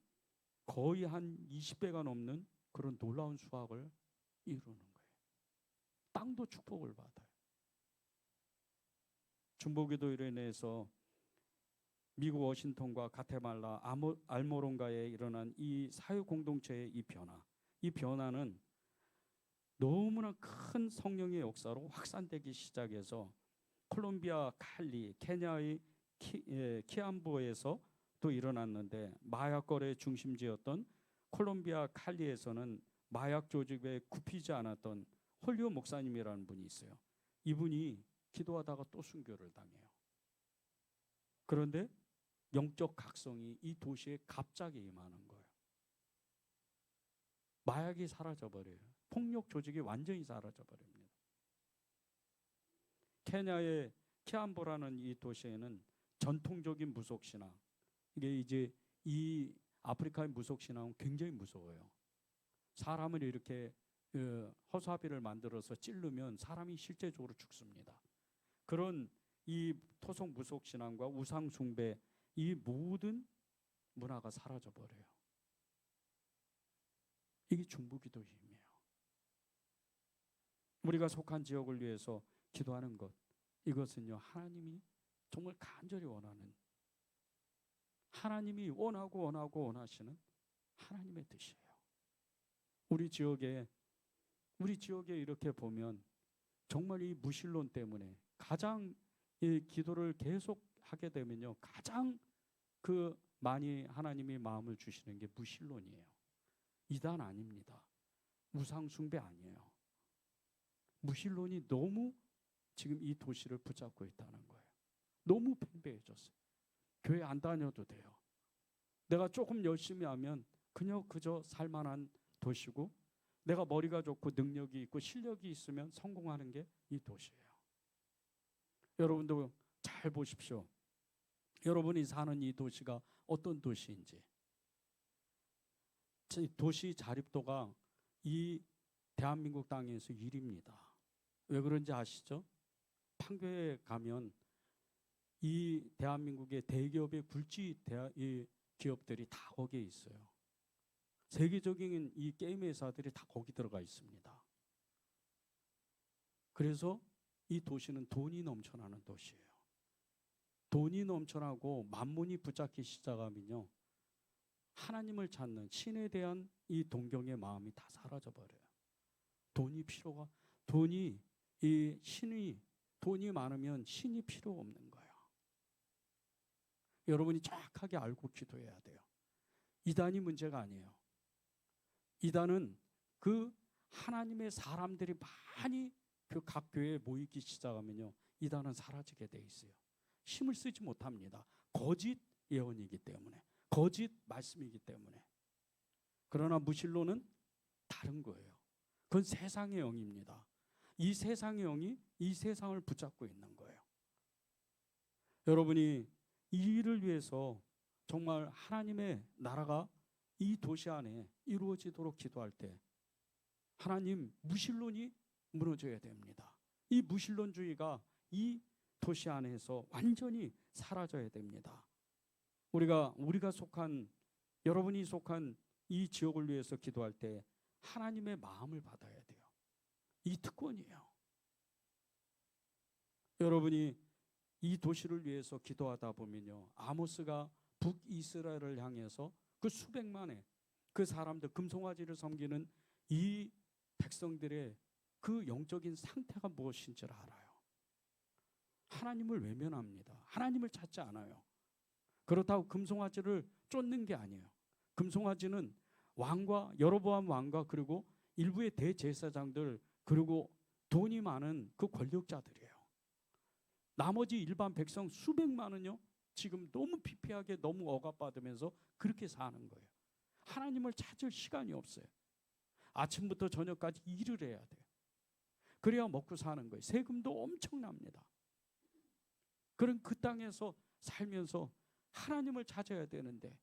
거의 한 20배가 넘는 그런 놀라운 수확을 이루는 거예요. 땅도 축복을 받아요. 중보기도로 인해서 미국 워싱턴과 가테말라 알모론가에 일어난 이 사회 공동체의 이 변화는 너무나 큰 성령의 역사로 확산되기 시작해서 콜롬비아 칼리, 케냐의 키암보에서 또 일어났는데, 마약 거래의 중심지였던 콜롬비아 칼리에서는 마약 조직에 굽히지 않았던 홀리오 목사님이라는 분이 있어요. 이분이 기도하다가 또 순교를 당해요. 그런데 영적 각성이 이 도시에 갑자기 임하는 거예요. 마약이 사라져버려요. 폭력 조직이 완전히 사라져버립니다. 케냐의 키암보라는 이 도시에는 전통적인 무속신앙, 이게 이제 이 아프리카의 무속신앙은 굉장히 무서워요. 사람을 이렇게 허수아비를 만들어서 찌르면 사람이 실제적으로 죽습니다. 그런 이 토속 무속신앙과 우상숭배, 이 모든 문화가 사라져버려요. 이게 중보기도의 힘이에요. 우리가 속한 지역을 위해서 기도하는 것, 이것은요, 하나님이 정말 간절히 원하는, 하나님이 원하시는 하나님의 뜻이에요. 우리 지역에 이렇게 보면 정말 이 무신론 때문에 가장 이 기도를 계속 하게 되면요, 가장 많이 하나님이 마음을 주시는 게 무신론이에요. 이단 아닙니다. 우상 숭배 아니에요. 무신론이 너무 지금 이 도시를 붙잡고 있다는 거예요. 너무 팽배해졌어요. 교회 안 다녀도 돼요. 내가 조금 열심히 하면 그저 살만한 도시고, 내가 머리가 좋고 능력이 있고 실력이 있으면 성공하는 게 이 도시예요. 여러분도 잘 보십시오. 여러분이 사는 이 도시가 어떤 도시인지. 도시 자립도가 이 대한민국 땅에서 1위입니다. 왜 그런지 아시죠? 판교에 가면 이 대한민국의 대기업의 이 기업들이 다 거기에 있어요. 세계적인 이 게임 회사들이 다 거기 들어가 있습니다. 그래서 이 도시는 돈이 넘쳐나는 도시예요. 돈이 넘쳐나고 만문이 붙잡기 시작하면요, 하나님을 찾는 신에 대한 이 동경의 마음이 다 사라져 버려요. 돈이 많으면 신이 필요 없는 거예요. 여러분이 정확하게 알고 기도해야 돼요. 이단이 문제가 아니에요. 이단은 하나님의 사람들이 많이 각 교회에 모이기 시작하면요, 이단은 사라지게 돼 있어요. 힘을 쓰지 못합니다. 거짓 예언이기 때문에, 거짓 말씀이기 때문에. 그러나 무신론은 다른 거예요. 그건 세상의 영입니다. 이 세상의 영이 이 세상을 붙잡고 있는 거예요. 여러분이 이 일을 위해서 정말 하나님의 나라가 이 도시 안에 이루어지도록 기도할 때, 하나님, 무신론이 무너져야 됩니다. 이 무신론주의가 이 도시 안에서 완전히 사라져야 됩니다. 우리가 속한, 여러분이 속한 이 지역을 위해서 기도할 때 하나님의 마음을 받아야 돼요. 이 특권이에요. 여러분이 이 도시를 위해서 기도하다 보면요, 아모스가 북이스라엘을 향해서 그 수백만의 그 사람들, 금송아지를 섬기는 이 백성들의 그 영적인 상태가 무엇인지를 알아요. 하나님을 외면합니다. 하나님을 찾지 않아요. 그렇다고 금송아지를 쫓는 게 아니에요. 금송아지는 왕과, 여로보암 왕과, 그리고 일부의 대제사장들, 그리고 돈이 많은 그 권력자들이에요. 나머지 일반 백성 수백만은요, 지금 너무 피폐하게, 너무 억압받으면서 그렇게 사는 거예요. 하나님을 찾을 시간이 없어요. 아침부터 저녁까지 일을 해야 돼요. 그래야 먹고 사는 거예요. 세금도 엄청납니다. 그런 그 땅에서 살면서 하나님을 찾아야 되는데,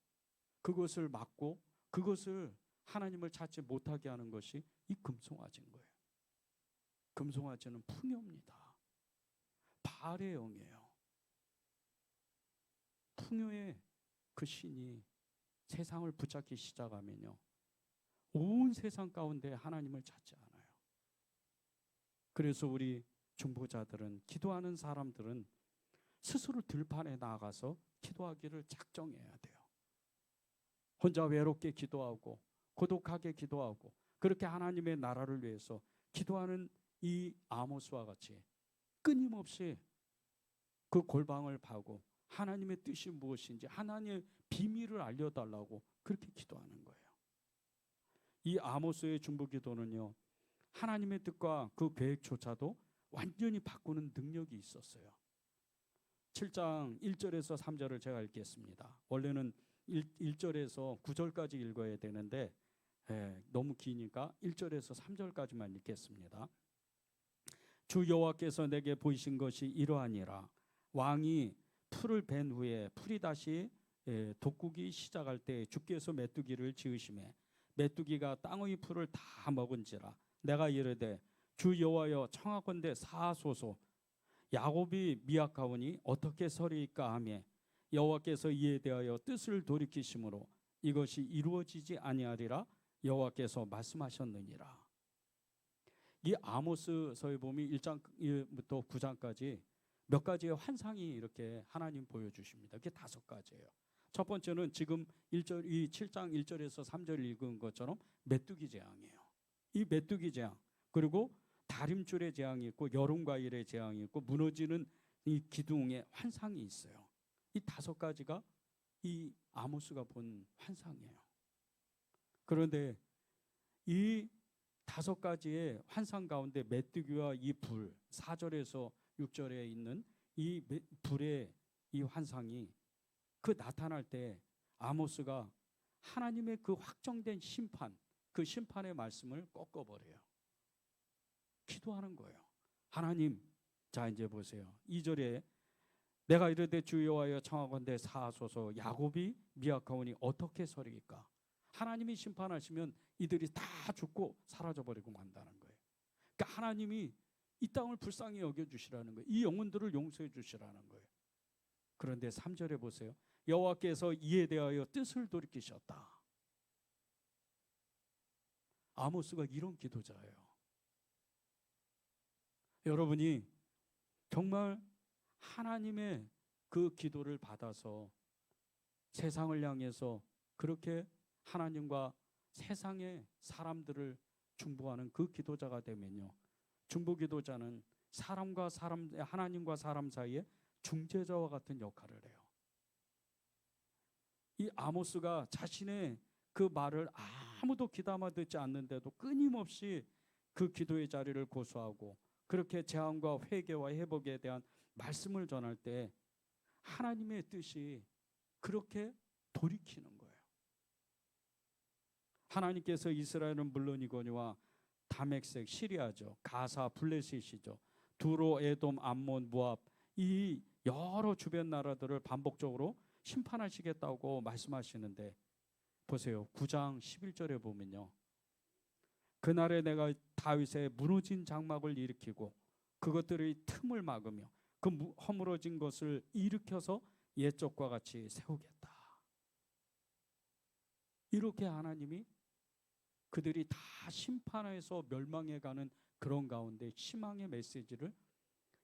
그것을 막고 그것을 하나님을 찾지 못하게 하는 것이 이 금송아지인 거예요. 금송아지는 풍요입니다. 바알의 영이에요. 풍요의 그 신이 세상을 붙잡기 시작하면요, 온 세상 가운데 하나님을 찾지 않아요. 그래서 우리 중보자들은, 기도하는 사람들은 스스로 들판에 나가서 기도하기를 작정해야 돼요. 혼자 외롭게 기도하고 고독하게 기도하고 그렇게 하나님의 나라를 위해서 기도하는 이 아모스와 같이 끊임없이 그 골방을 파고 하나님의 뜻이 무엇인지, 하나님의 비밀을 알려달라고 그렇게 기도하는 거예요. 이 아모스의 중보 기도는요, 하나님의 뜻과 그 계획조차도 완전히 바꾸는 능력이 있었어요. 7장 1절에서 3절을 제가 읽겠습니다. 원래는 1절에서 9절까지 읽어야 되는데 너무 기니까 1절에서 3절까지만 읽겠습니다. 주 여호와께서 내게 보이신 것이 이러하니라. 왕이 풀을 벤 후에 풀이 다시 돋구기 시작할 때 주께서 메뚜기를 지으심에 메뚜기가 땅의 풀을 다 먹은지라. 내가 이르되 주 여호와여 청하건대 사하소서. 야곱이 미약하오니 어떻게 서리이까 하며 여호와께서 이에 대하여 뜻을 돌이키심으로 이것이 이루어지지 아니하리라 여호와께서 말씀하셨느니라. 이 아모스서에 보면 1장부터 9장까지 몇 가지의 환상이 이렇게 하나님 보여주십니다. 그게 5가지예요. 첫 번째는 지금 이 7장 1절에서 3절 읽은 것처럼 메뚜기 재앙이에요. 이 메뚜기 재앙, 그리고 다림줄의 재앙이 있고 여름과일의 재앙이 있고 무너지는 이 기둥의 환상이 있어요. 이 5가지가 이 아모스가 본 환상이에요. 그런데 이 5가지의 환상 가운데 메뚜기와 이 불, 4절에서 6절에 있는 이 불의 이 환상이 그 나타날 때 아모스가 하나님의 그 확정된 심판, 그 심판의 말씀을 꺾어버려요. 기도하는 거예요. 하나님, 자 이제 보세요. 2절에 내가 이르되 주 여호와여 청하건대 사하소서. 야곱이 미약하오니 어떻게 서리이까. 하나님이 심판하시면 이들이 다 죽고 사라져버리고 만다는 거예요. 그러니까 하나님이 이 땅을 불쌍히 여겨주시라는 거예요. 이 영혼들을 용서해 주시라는 거예요. 그런데 3절에 보세요. 여호와께서 이에 대하여 뜻을 돌이키셨다. 아모스가 이런 기도자예요. 여러분이 정말 하나님의 그 기도를 받아서 세상을 향해서 그렇게 하나님과 세상의 사람들을 중보하는 그 기도자가 되면요, 중보 기도자는 사람과 사람, 하나님과 사람 사이에 중재자와 같은 역할을 해요. 이 아모스가 자신의 그 말을 아무도 귀담아 듣지 않는데도 끊임없이 그 기도의 자리를 고수하고 그렇게 재앙과 회개와 회복에 대한 말씀을 전할 때 하나님의 뜻이 그렇게 돌이키는 거예요. 하나님께서 이스라엘은 물론이거니와 다메섹, 시리아죠, 가사, 블레셋이죠, 두로, 에돔, 암몬, 모압, 이 여러 주변 나라들을 반복적으로 심판하시겠다고 말씀하시는데 보세요. 9장 11절에 보면요, 그날에 내가 다윗의 무너진 장막을 일으키고 그것들의 틈을 막으며 그 허물어진 것을 일으켜서 옛적과 같이 세우겠다. 이렇게 하나님이 그들이 다 심판에서 멸망해가는 그런 가운데 희망의 메시지를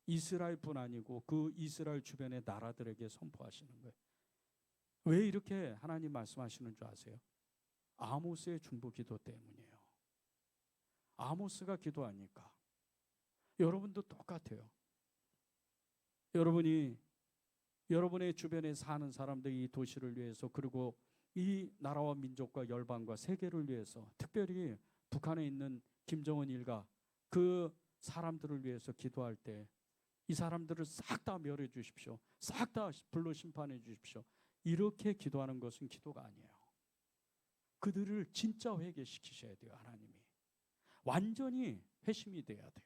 이스라엘뿐 아니고 그 이스라엘 주변의 나라들에게 선포하시는 거예요. 왜 이렇게 하나님 말씀하시는 줄 아세요? 아모스의 중보 기도 때문이에요. 아모스가 기도하니까. 여러분도 똑같아요. 여러분이 여러분의 주변에 사는 사람들, 이 도시를 위해서, 그리고 이 나라와 민족과 열방과 세계를 위해서, 특별히 북한에 있는 김정은 일가 그 사람들을 위해서 기도할 때 이 사람들을 싹 다 멸해 주십시오, 싹 다 불로 심판해 주십시오, 이렇게 기도하는 것은 기도가 아니에요. 그들을 진짜 회개시키셔야 돼요. 하나님이 완전히 회심이 돼야 돼요.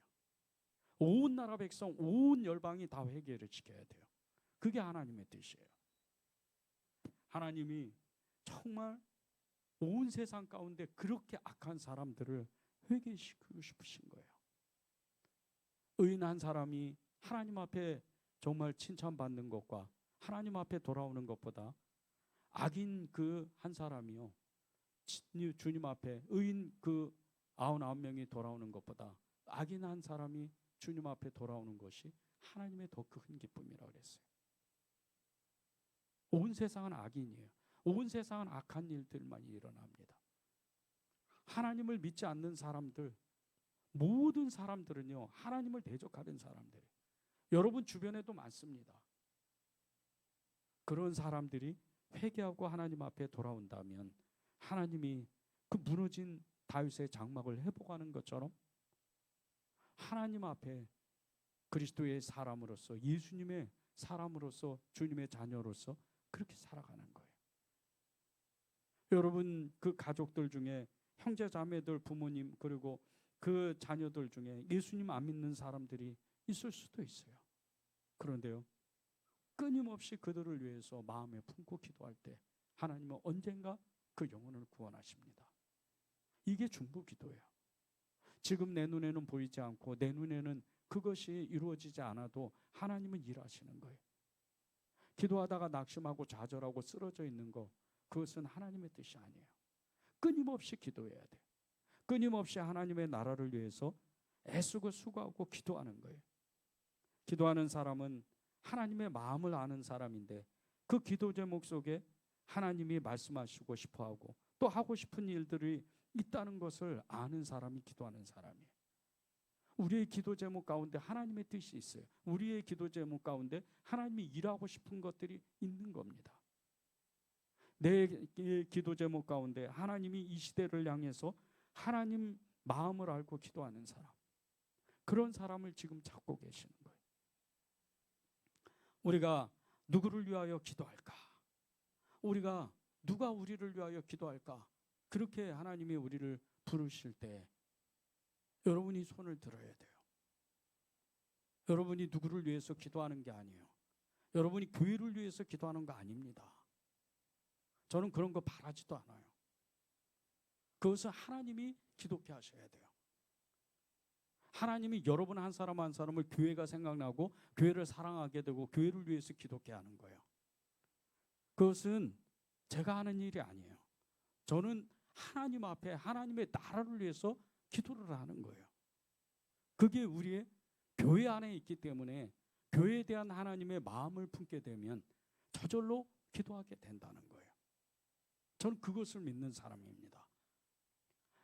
온 나라 백성, 온 열방이 다 회개를 시켜야 돼요. 그게 하나님의 뜻이에요. 하나님이 정말 온 세상 가운데 그렇게 악한 사람들을 회개시키고 싶으신 거예요. 의인한 사람이 하나님 앞에 정말 칭찬받는 것과 하나님 앞에 돌아오는 것보다 악인 그 한 사람이요, 주님 앞에 의인 그 99명이 돌아오는 것보다 악인 한 사람이 주님 앞에 돌아오는 것이 하나님의 더 큰 기쁨이라고 그랬어요. 온 세상은 악인이에요. 온 세상은 악한 일들만 일어납니다. 하나님을 믿지 않는 사람들, 모든 사람들은요, 하나님을 대적하는 사람들이에요. 여러분 주변에도 많습니다. 그런 사람들이 회개하고 하나님 앞에 돌아온다면 하나님이 그 무너진 다윗의 장막을 회복하는 것처럼 하나님 앞에 그리스도의 사람으로서, 예수님의 사람으로서, 주님의 자녀로서 그렇게 살아가는 거예요. 여러분 그 가족들 중에 형제 자매들, 부모님, 그리고 그 자녀들 중에 예수님 안 믿는 사람들이 있을 수도 있어요. 그런데요, 끊임없이 그들을 위해서 마음에 품고 기도할 때 하나님은 언젠가 그 영혼을 구원하십니다. 이게 중보 기도예요. 지금 내 눈에는 보이지 않고 내 눈에는 그것이 이루어지지 않아도 하나님은 일하시는 거예요. 기도하다가 낙심하고 좌절하고 쓰러져 있는 거, 그것은 하나님의 뜻이 아니에요. 끊임없이 기도해야 돼요. 끊임없이 하나님의 나라를 위해서 애쓰고 수고하고 기도하는 거예요. 기도하는 사람은 하나님의 마음을 아는 사람인데 그 기도 제목 속에 하나님이 말씀하시고 싶어하고 또 하고 싶은 일들이 있다는 것을 아는 사람이 기도하는 사람이에요. 우리의 기도 제목 가운데 하나님의 뜻이 있어요. 우리의 기도 제목 가운데 하나님이 일하고 싶은 것들이 있는 겁니다. 내 기도 제목 가운데 하나님이 이 시대를 향해서 하나님 마음을 알고 기도하는 사람, 그런 사람을 지금 찾고 계시는 거예요. 우리가 누구를 위하여 기도할까? 우리가 누가 우리를 위하여 기도할까? 그렇게 하나님이 우리를 부르실 때 여러분이 손을 들어야 돼요. 여러분이 누구를 위해서 기도하는 게 아니에요. 여러분이 교회를 위해서 기도하는 거 아닙니다. 저는 그런 거 바라지도 않아요. 그것은 하나님이 기도케 하셔야 돼요. 하나님이 여러분 한 사람 한 사람을 교회가 생각나고 교회를 사랑하게 되고 교회를 위해서 기도케 하는 거예요. 그것은 제가 하는 일이 아니에요. 저는 하나님 앞에 하나님의 나라를 위해서 기도를 하는 거예요. 그게 우리의 교회 안에 있기 때문에 교회에 대한 하나님의 마음을 품게 되면 저절로 기도하게 된다는 거예요. 저는 그것을 믿는 사람입니다.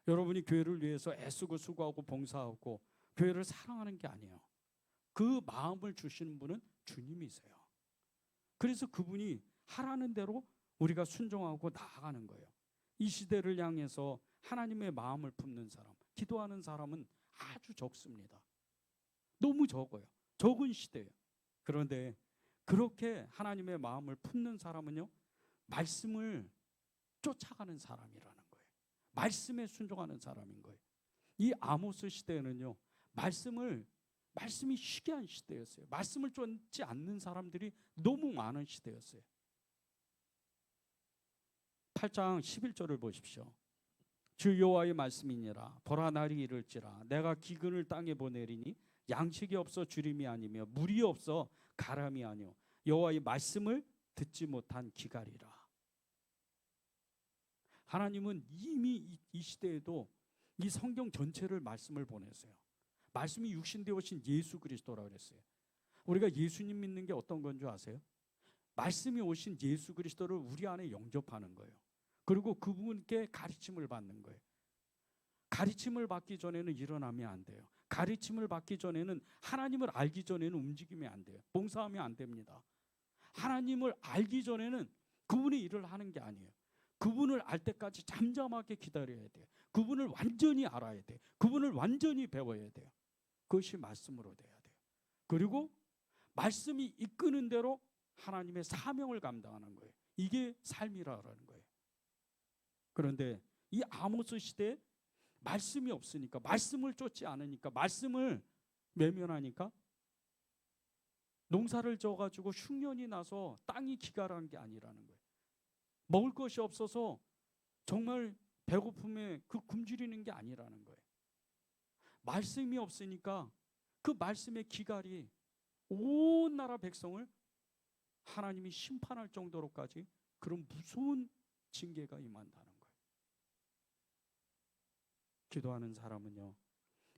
여러분이 교회를 위해서 애쓰고 수고하고 봉사하고 교회를 사랑하는 게 아니에요. 그 마음을 주시는 분은 주님이세요. 그래서 그분이 하라는 대로 우리가 순종하고 나아가는 거예요. 이 시대를 향해서 하나님의 마음을 품는 사람, 기도하는 사람은 아주 적습니다. 너무 적어요. 적은 시대예요. 그런데 그렇게 하나님의 마음을 품는 사람은요, 말씀을 쫓아가는 사람이라는 거예요. 말씀에 순종하는 사람인 거예요. 이 아모스 시대에는요, 말씀이 희귀한 시대였어요. 말씀을 쫓지 않는 사람들이 너무 많은 시대였어요. 8장 11절을 보십시오. 주 여호와의 말씀이니라. 보라, 날이 이를지라 내가 기근을 땅에 보내리니 양식이 없어 주림이 아니며 물이 없어 가람이 아니요 여호와의 말씀을 듣지 못한 기갈이라. 하나님은 이미 이 시대에도 이 성경 전체를 말씀을 보내세요. 말씀이 육신되어 오신 예수 그리스도라고 그랬어요. 우리가 예수님 믿는 게 어떤 건 줄 아세요? 말씀이 오신 예수 그리스도를 우리 안에 영접하는 거예요. 그리고 그분께 가르침을 받는 거예요. 가르침을 받기 전에는 일어나면 안 돼요. 가르침을 받기 전에는, 하나님을 알기 전에는 움직이면 안 돼요. 봉사하면 안 됩니다. 하나님을 알기 전에는 그분의 일을 하는 게 아니에요. 그분을 알 때까지 잠잠하게 기다려야 돼요. 그분을 완전히 알아야 돼요. 그분을 완전히 배워야 돼요. 그것이 말씀으로 돼야 돼요. 그리고 말씀이 이끄는 대로 하나님의 사명을 감당하는 거예요. 이게 삶이라는 거예요. 그런데 이 아모스 시대에 말씀이 없으니까, 말씀을 쫓지 않으니까, 말씀을 외면하니까 농사를 져가지고 흉년이 나서 땅이 기갈한 게 아니라는 거예요. 먹을 것이 없어서 정말 배고픔에 그 굶주리는 게 아니라는 거예요. 말씀이 없으니까 그 말씀의 기갈이 온 나라 백성을 하나님이 심판할 정도로까지 그런 무서운 징계가 임한다는 거예요. 기도하는 사람은요,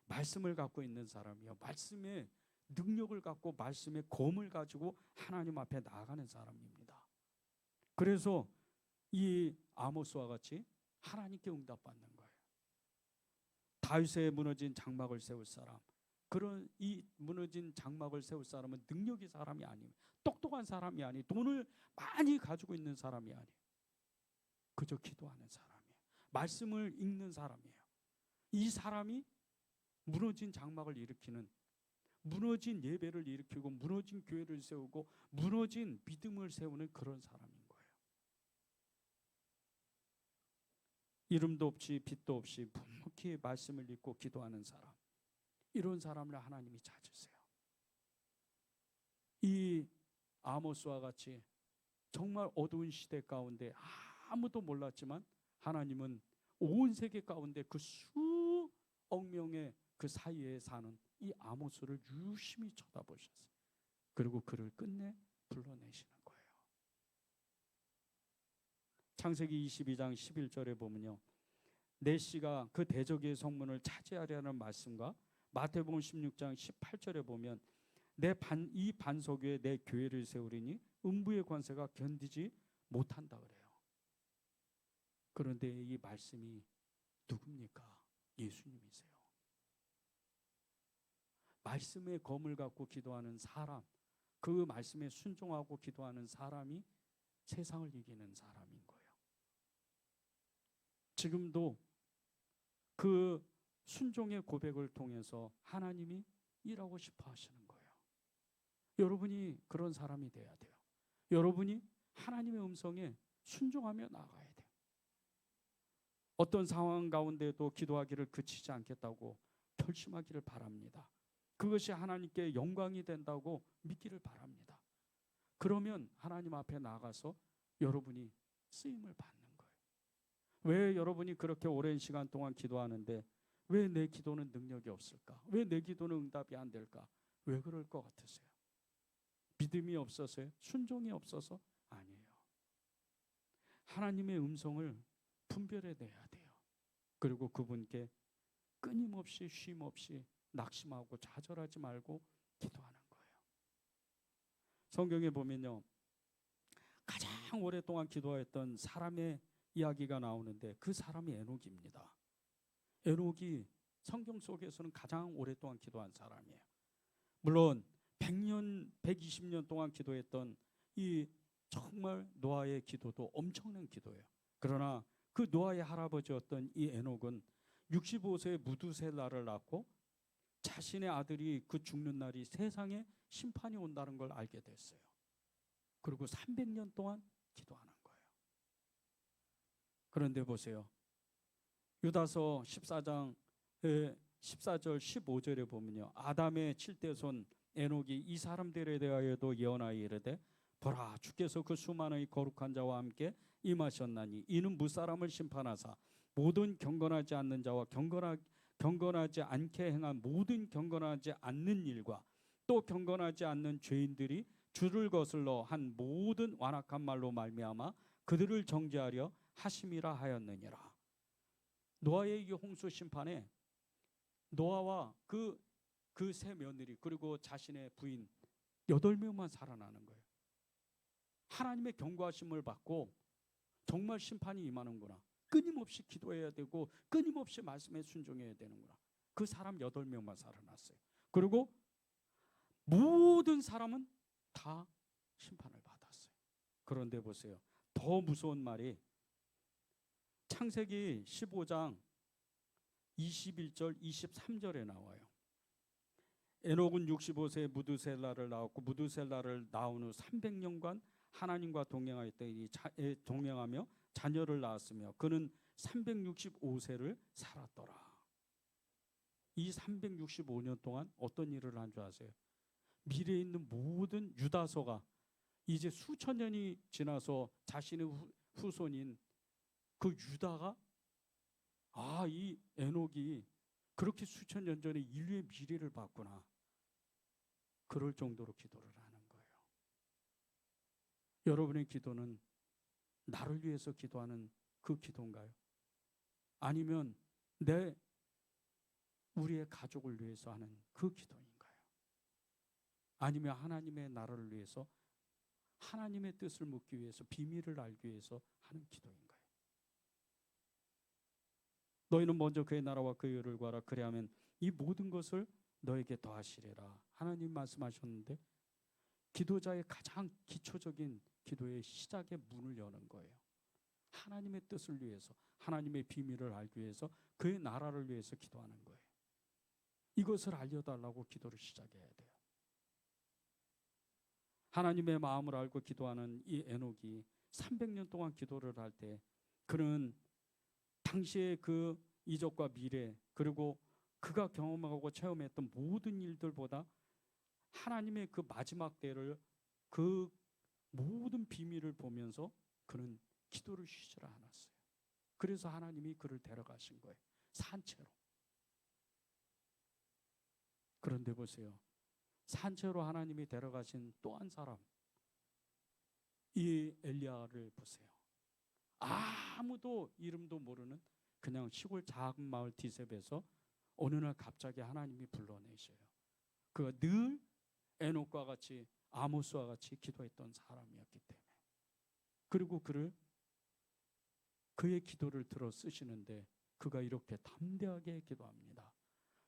말씀을 갖고 있는 사람이요, 말씀의 능력을 갖고 말씀의 검을 가지고 하나님 앞에 나아가는 사람입니다. 그래서 이 아모스와 같이 하나님께 응답받는 거예요. 다윗의 무너진 장막을 세울 사람, 그런 이 무너진 장막을 세울 사람은 능력이 사람이 아니에요. 똑똑한 사람이 아니에요. 돈을 많이 가지고 있는 사람이 아니에요. 그저 기도하는 사람이에요. 말씀을 읽는 사람이에요. 이 사람이 무너진 장막을 일으키는, 무너진 예배를 일으키고 무너진 교회를 세우고 무너진 믿음을 세우는 그런 사람인 거예요. 이름도 없이 빛도 없이 묵묵히 말씀을 읽고 기도하는 사람, 이런 사람을 하나님이 찾으세요. 이 아모스와 같이 정말 어두운 시대 가운데 아무도 몰랐지만 하나님은 온 세계 가운데 그 수억 명의 그 사이에 사는 이 아모스를 유심히 쳐다보셨어요. 그리고 그를 끝내 불러내시는 거예요. 창세기 22장 11절에 보면요, 내시가 그 대적의 성문을 차지하려는 말씀과 마태복음 16장 18절에 보면 이 반석 위에 내 교회를 세우리니 음부의 권세가 견디지 못한다 그래요. 그런데 이 말씀이 누굽니까? 예수님이세요. 말씀의 검을 갖고 기도하는 사람, 그 말씀에 순종하고 기도하는 사람이 세상을 이기는 사람인 거예요. 지금도 그 순종의 고백을 통해서 하나님이 일하고 싶어 하시는 거예요. 여러분이 그런 사람이 돼야 돼요. 여러분이 하나님의 음성에 순종하며 나아가야 돼요. 어떤 상황 가운데도 기도하기를 그치지 않겠다고 결심하기를 바랍니다. 그것이 하나님께 영광이 된다고 믿기를 바랍니다. 그러면 하나님 앞에 나가서 여러분이 쓰임을 받는 거예요. 왜 여러분이 그렇게 오랜 시간 동안 기도하는데 왜 내 기도는 능력이 없을까? 왜 내 기도는 응답이 안 될까? 왜 그럴 것 같으세요? 믿음이 없어서요? 순종이 없어서? 아니에요. 하나님의 음성을 분별해내야 돼요. 그리고 그분께 끊임없이 쉼없이 낙심하고 좌절하지 말고 기도하는 거예요. 성경에 보면요, 가장 오랫동안 기도했던 사람의 이야기가 나오는데 그 사람이 에녹입니다. 에녹이 성경 속에서는 가장 오랫동안 기도한 사람이에요. 물론 100년, 120년 동안 기도했던 이 정말 노아의 기도도 엄청난 기도예요. 그러나 그 노아의 할아버지였던 이 에녹은 65세에 무두셀라를 낳고 자신의 아들이 그 죽는 날이 세상에 심판이 온다는 걸 알게 됐어요. 그리고 300년 동안 기도하는 거예요. 그런데 보세요. 유다서 14장 14절 15절에 보면요, 아담의 7대 손 에녹이 이 사람들에 대하여도 예언하여 이르되 보라, 주께서 그 수많은 거룩한 자와 함께 임하셨나니 이는 무사람을 심판하사 모든 경건하지 않는 자와 경건하지 않게 행한 모든 경건하지 않는 일과 또 경건하지 않는 죄인들이 주를 거슬러 한 모든 완악한 말로 말미암아 그들을 정죄하려 하심이라 하였느니라. 노아의 이 홍수 심판에 노아와 그 세 며느리 그리고 자신의 부인 8명만 살아나는 거예요. 하나님의 경고하심을 받고 정말 심판이 임하는구나, 끊임없이 기도해야 되고 끊임없이 말씀에 순종해야 되는구나. 그 사람 8명만 살아났어요. 그리고 모든 사람은 다 심판을 받았어요. 그런데 보세요, 더 무서운 말이 창세기 15장 21절 23절에 나와요. 에녹은 65세에 무두셀라를 낳았고 무두셀라를 낳은 후 300년간 하나님과 동행하며 자녀를 낳았으며 그는 365세를 살았더라. 이 365년 동안 어떤 일을 한 줄 아세요? 미래에 있는 모든 유다서가 이제 수천 년이 지나서 자신의 후손인 그 유다가 이 에녹이 그렇게 수천 년 전에 인류의 미래를 봤구나, 그럴 정도로 기도를 하는 거예요. 여러분의 기도는 나를 위해서 기도하는 그 기도인가요? 아니면 우리의 가족을 위해서 하는 그 기도인가요? 아니면 하나님의 나라를 위해서, 하나님의 뜻을 묻기 위해서, 비밀을 알기 위해서 하는 기도인가요? 너희는 먼저 그의 나라와 그의 의를 구하라. 그리하면 이 모든 것을 너에게 더하시리라. 하나님 말씀하셨는데, 기도자의 가장 기초적인 기도의 시작의 문을 여는 거예요. 하나님의 뜻을 위해서, 하나님의 비밀을 알기 위해서, 그의 나라를 위해서 기도하는 거예요. 이것을 알려달라고 기도를 시작해야 돼요. 하나님의 마음을 알고 기도하는 이 에녹이 300년 동안 기도를 할 때, 그는 당시의 그 이적과 미래, 그리고 그가 경험하고 체험했던 모든 일들보다 하나님의 그 마지막 때를, 그 모든 비밀을 보면서 그는 기도를 쉬질 않았어요. 그래서 하나님이 그를 데려가신 거예요. 산채로. 그런데 보세요. 산채로 하나님이 데려가신 또 한 사람, 이 엘리야를 보세요. 아무도 이름도 모르는 그냥 시골 작은 마을 디셉에서 어느 날 갑자기 하나님이 불러내셔요. 그가 늘 에녹과 같이, 아모스와 같이 기도했던 사람이었기 때문에. 그리고 그의 기도를 들어 쓰시는데, 그가 이렇게 담대하게 기도합니다.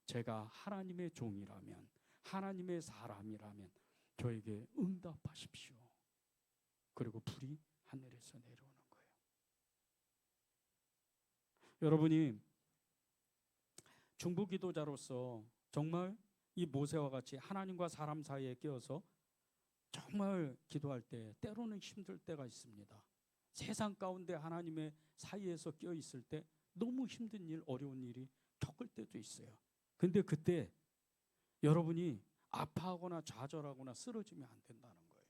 제가 하나님의 종이라면, 하나님의 사람이라면 저에게 응답하십시오. 그리고 불이 하늘에서 내려오는 거예요. 여러분이 중보 기도자로서 정말 이 모세와 같이 하나님과 사람 사이에 끼어서 정말 기도할 때 때로는 힘들 때가 있습니다. 세상 가운데 하나님의 사이에서 끼어 있을 때 너무 힘든 일, 어려운 일이 겪을 때도 있어요. 근데 그때 여러분이 아파하거나 좌절하거나 쓰러지면 안 된다는 거예요.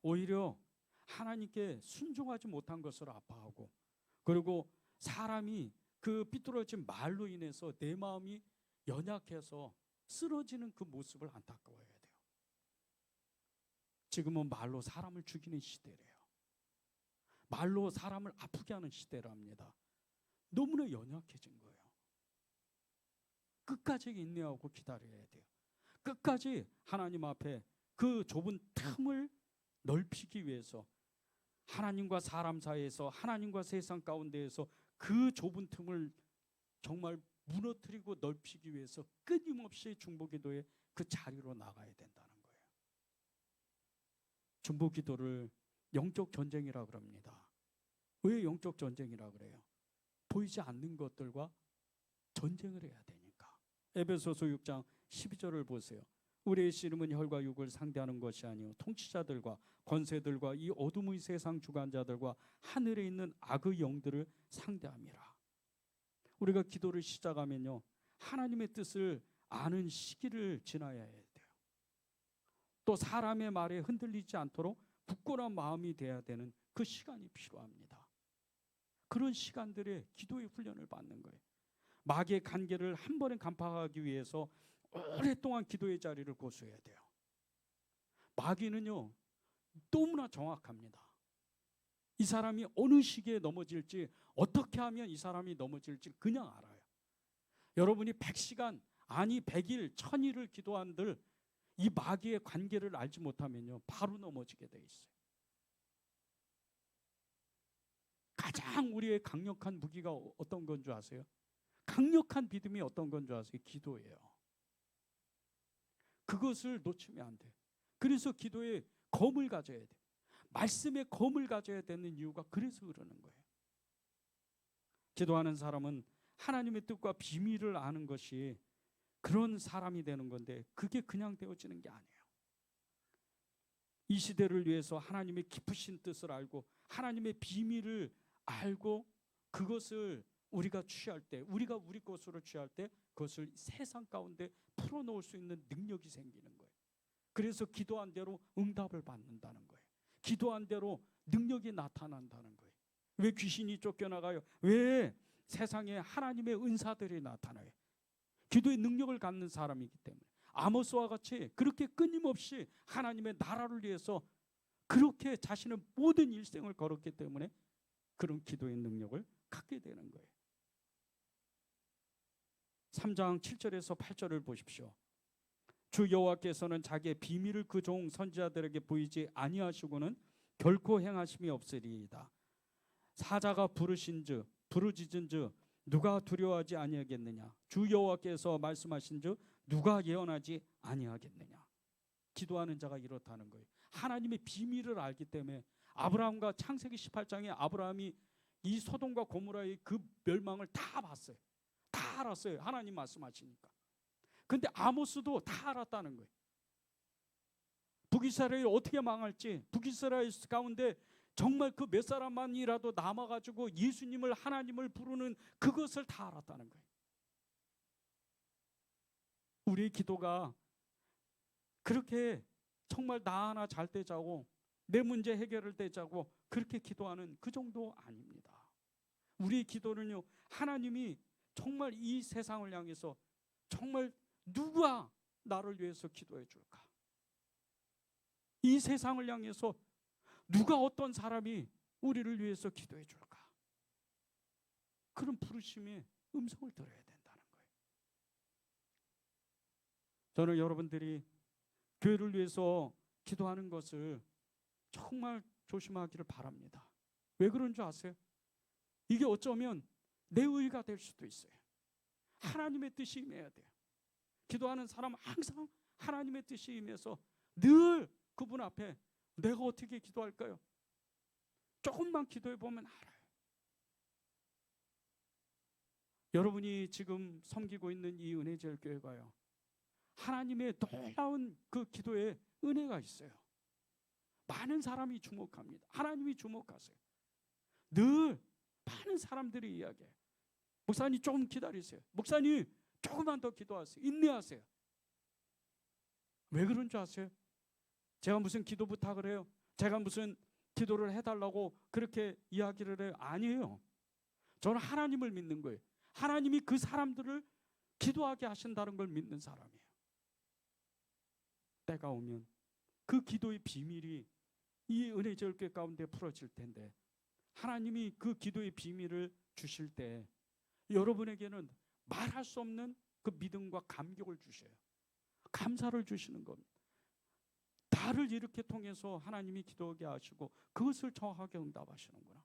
오히려 하나님께 순종하지 못한 것을 아파하고, 그리고 사람이 그 삐뚤어진 말로 인해서 내 마음이 연약해서 쓰러지는 그 모습을 안타까워해야 돼요. 지금은 말로 사람을 죽이는 시대래요. 말로 사람을 아프게 하는 시대랍니다. 너무나 연약해진 거예요. 끝까지 인내하고 기다려야 돼요. 끝까지 하나님 앞에 그 좁은 틈을 넓히기 위해서, 하나님과 사람 사이에서, 하나님과 세상 가운데에서 그 좁은 틈을 정말 무너뜨리고 넓히기 위해서 끊임없이 중보기도의 그 자리로 나가야 된다는 거예요. 중보기도를 영적 전쟁이라 그럽니다. 왜 영적 전쟁이라 그래요? 보이지 않는 것들과 전쟁을 해야 되니까. 에베소서 6장 12절을 보세요. 우리의 씨름은 혈과 육을 상대하는 것이 아니요 통치자들과 권세들과 이 어둠의 세상 주관자들과 하늘에 있는 악의 영들을 상대함이라. 우리가 기도를 시작하면요, 하나님의 뜻을 아는 시기를 지나야 해야 돼요. 또 사람의 말에 흔들리지 않도록 굳건한 마음이 돼야 되는 그 시간이 필요합니다. 그런 시간들에 기도의 훈련을 받는 거예요. 마귀의 간계를 한 번에 간파하기 위해서 오랫동안 기도의 자리를 고수해야 돼요. 마귀는요, 너무나 정확합니다. 이 사람이 어느 시기에 넘어질지, 어떻게 하면 이 사람이 넘어질지 그냥 알아요. 여러분이 100시간, 아니 100일, 1000일을 기도한들 이 마귀의 관계를 알지 못하면요, 바로 넘어지게 돼 있어요. 가장 우리의 강력한 무기가 어떤 건 줄 아세요? 강력한 믿음이 어떤 건 줄 아세요? 기도예요. 그것을 놓치면 안 돼요. 그래서 기도에 검을 가져야 돼요. 말씀에 검을 가져야 되는 이유가 그래서 그러는 거예요. 기도하는 사람은 하나님의 뜻과 비밀을 아는 것이 그런 사람이 되는 건데, 그게 그냥 되어지는 게 아니에요. 이 시대를 위해서 하나님의 깊으신 뜻을 알고 하나님의 비밀을 알고, 그것을 우리가 취할 때, 우리가 우리 것으로 취할 때 그것을 세상 가운데 풀어놓을 수 있는 능력이 생기는 거예요. 그래서 기도한 대로 응답을 받는다는 거예요. 기도한 대로 능력이 나타난다는 거예요. 왜 귀신이 쫓겨나가요? 왜 세상에 하나님의 은사들이 나타나요? 기도의 능력을 갖는 사람이기 때문에. 아모스와 같이 그렇게 끊임없이 하나님의 나라를 위해서 그렇게 자신의 모든 일생을 걸었기 때문에 그런 기도의 능력을 갖게 되는 거예요. 3장 7절에서 8절을 보십시오. 주 여호와께서는 자기의 비밀을 그 종 선지자들에게 보이지 아니하시고는 결코 행하심이 없으리이다. 사자가 부르짖은즉 누가 두려워하지 아니하겠느냐. 주 여호와께서 말씀하신즉 누가 예언하지 아니하겠느냐. 기도하는 자가 이렇다는 거예요. 하나님의 비밀을 알기 때문에 아브라함과 창세기 18장에 아브라함이 이 소돔과 고모라의 그 멸망을 다 봤어요. 다 알았어요. 하나님 말씀하시니까. 근데 아모스도 다 알았다는 거예요. 북이스라엘이 어떻게 망할지, 북이스라엘 가운데 정말 그 몇 사람만이라도 남아가지고 예수님을, 하나님을 부르는 그것을 다 알았다는 거예요. 우리의 기도가 그렇게 정말 나 하나 잘 되자고, 내 문제 해결을 되자고 그렇게 기도하는 그 정도 아닙니다. 우리의 기도는요, 하나님이 정말 이 세상을 향해서 정말 누가 나를 위해서 기도해 줄까? 이 세상을 향해서 누가, 어떤 사람이 우리를 위해서 기도해 줄까? 그런 부르심의 음성을 들어야 된다는 거예요. 저는 여러분들이 교회를 위해서 기도하는 것을 정말 조심하기를 바랍니다. 왜 그런 줄 아세요? 이게 어쩌면 내 의가 될 수도 있어요. 하나님의 뜻이 임해야 돼요. 기도하는 사람은 항상 하나님의 뜻이 임해서 늘 그분 앞에 내가 어떻게 기도할까요? 조금만 기도해 보면 알아요. 여러분이 지금 섬기고 있는 이 은혜제일교회가요, 하나님의 놀라운 그 기도에 은혜가 있어요. 많은 사람이 주목합니다. 하나님이 주목하세요. 늘 많은 사람들이 이야기해요. 목사님 조금 기다리세요. 목사님 조금만 더 기도하세요. 인내하세요. 왜 그런 줄 아세요? 제가 무슨 기도 부탁을 해요? 제가 무슨 기도를 해달라고 그렇게 이야기를 해요? 아니에요. 저는 하나님을 믿는 거예요. 하나님이 그 사람들을 기도하게 하신다는 걸 믿는 사람이에요. 때가 오면 그 기도의 비밀이 이 은혜제일교회 가운데 풀어질 텐데, 하나님이 그 기도의 비밀을 주실 때 여러분에게는 말할 수 없는 그 믿음과 감격을 주셔요. 감사를 주시는 겁니다. 나를 이렇게 통해서 하나님이 기도하게 하시고 그것을 정확하게 응답하시는구나.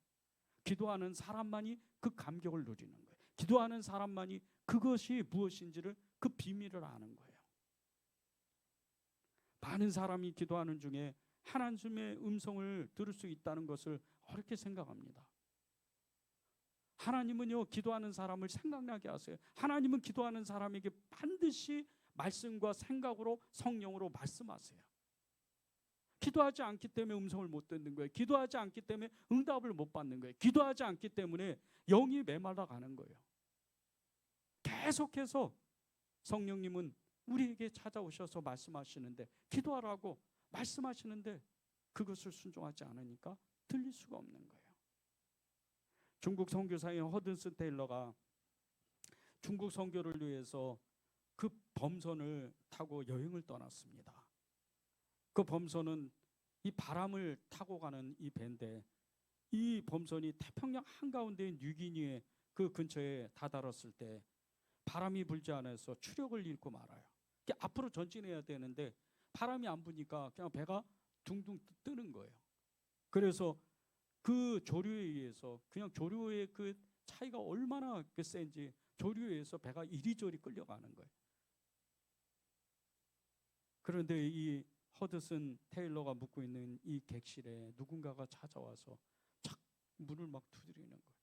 기도하는 사람만이 그 감격을 누리는 거예요. 기도하는 사람만이 그것이 무엇인지를, 그 비밀을 아는 거예요. 많은 사람이 기도하는 중에 하나님의 음성을 들을 수 있다는 것을 어렵게 생각합니다. 하나님은요, 기도하는 사람을 생각나게 하세요. 하나님은 기도하는 사람에게 반드시 말씀과 생각으로, 성령으로 말씀하세요. 기도하지 않기 때문에 음성을 못 듣는 거예요. 기도하지 않기 때문에 응답을 못 받는 거예요. 기도하지 않기 때문에 영이 메말라 가는 거예요. 계속해서 성령님은 우리에게 찾아오셔서 말씀하시는데, 기도하라고 말씀하시는데 그것을 순종하지 않으니까 들릴 수가 없는 거예요. 중국 선교사인 허든슨 테일러가 중국 선교를 위해서 그 범선을 타고 여행을 떠났습니다. 그 범선은 이 바람을 타고 가는 이 배인데, 이 범선이 태평양 한가운데인 뉴기니의 그 근처에 다다랐을 때 바람이 불지 않아서 추력을 잃고 말아요. 앞으로 전진해야 되는데 바람이 안 부니까 그냥 배가 둥둥 뜨는 거예요. 그래서 그 조류에 의해서, 그냥 조류의 그 차이가 얼마나 센지 조류에 의해서 배가 이리저리 끌려가는 거예요. 그런데 이 허드슨 테일러가 묵고 있는 이 객실에 누군가가 찾아와서 착 문을 막 두드리는 거예요.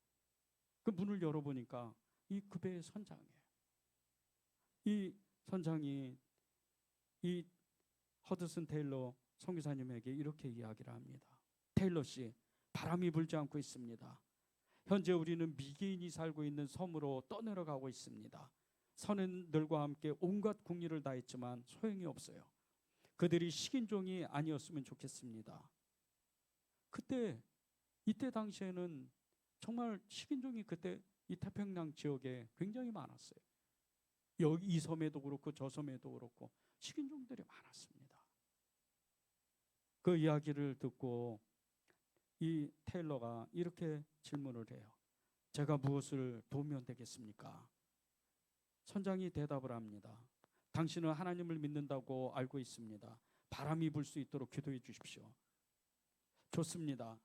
그 문을 열어보니까 이 그 배의 선장이에요. 이 선장이 이 허드슨 테일러 선교사님에게 이렇게 이야기를 합니다. 테일러 씨, 바람이 불지 않고 있습니다. 현재 우리는 미개인이 살고 있는 섬으로 떠내려가고 있습니다. 선인들과 함께 온갖 궁리를 다했지만 소용이 없어요. 그들이 식인종이 아니었으면 좋겠습니다. 이때 당시에는 정말 식인종이 그때 이 태평양 지역에 굉장히 많았어요. 여기 이 섬에도 그렇고 저 섬에도 그렇고 식인종들이 많았습니다. 그 이야기를 듣고 이 테일러가 이렇게 질문을 해요. 제가 무엇을 도우면 되겠습니까? 선장이 대답을 합니다. 당신은 하나님을 믿는다고 알고 있습니다. 바람이 불 수 있도록 기도해 주십시오. 좋습니다.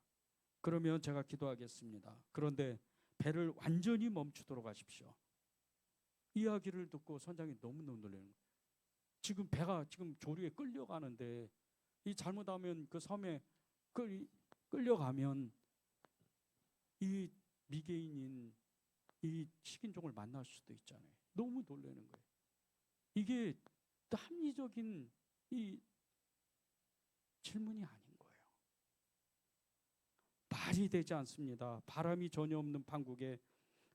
그러면 제가 기도하겠습니다. 그런데 배를 완전히 멈추도록 하십시오. 이야기를 듣고 선장이 너무너무 놀라는 거예요. 지금 배가 지금 조류에 끌려가는데 이 잘못하면 그 섬에 끌려가면 이 미개인인 이 식인종을 만날 수도 있잖아요. 너무 놀라는 거예요. 이게 합리적인 이 질문이 아닌 거예요. 말이 되지 않습니다. 바람이 전혀 없는 판국에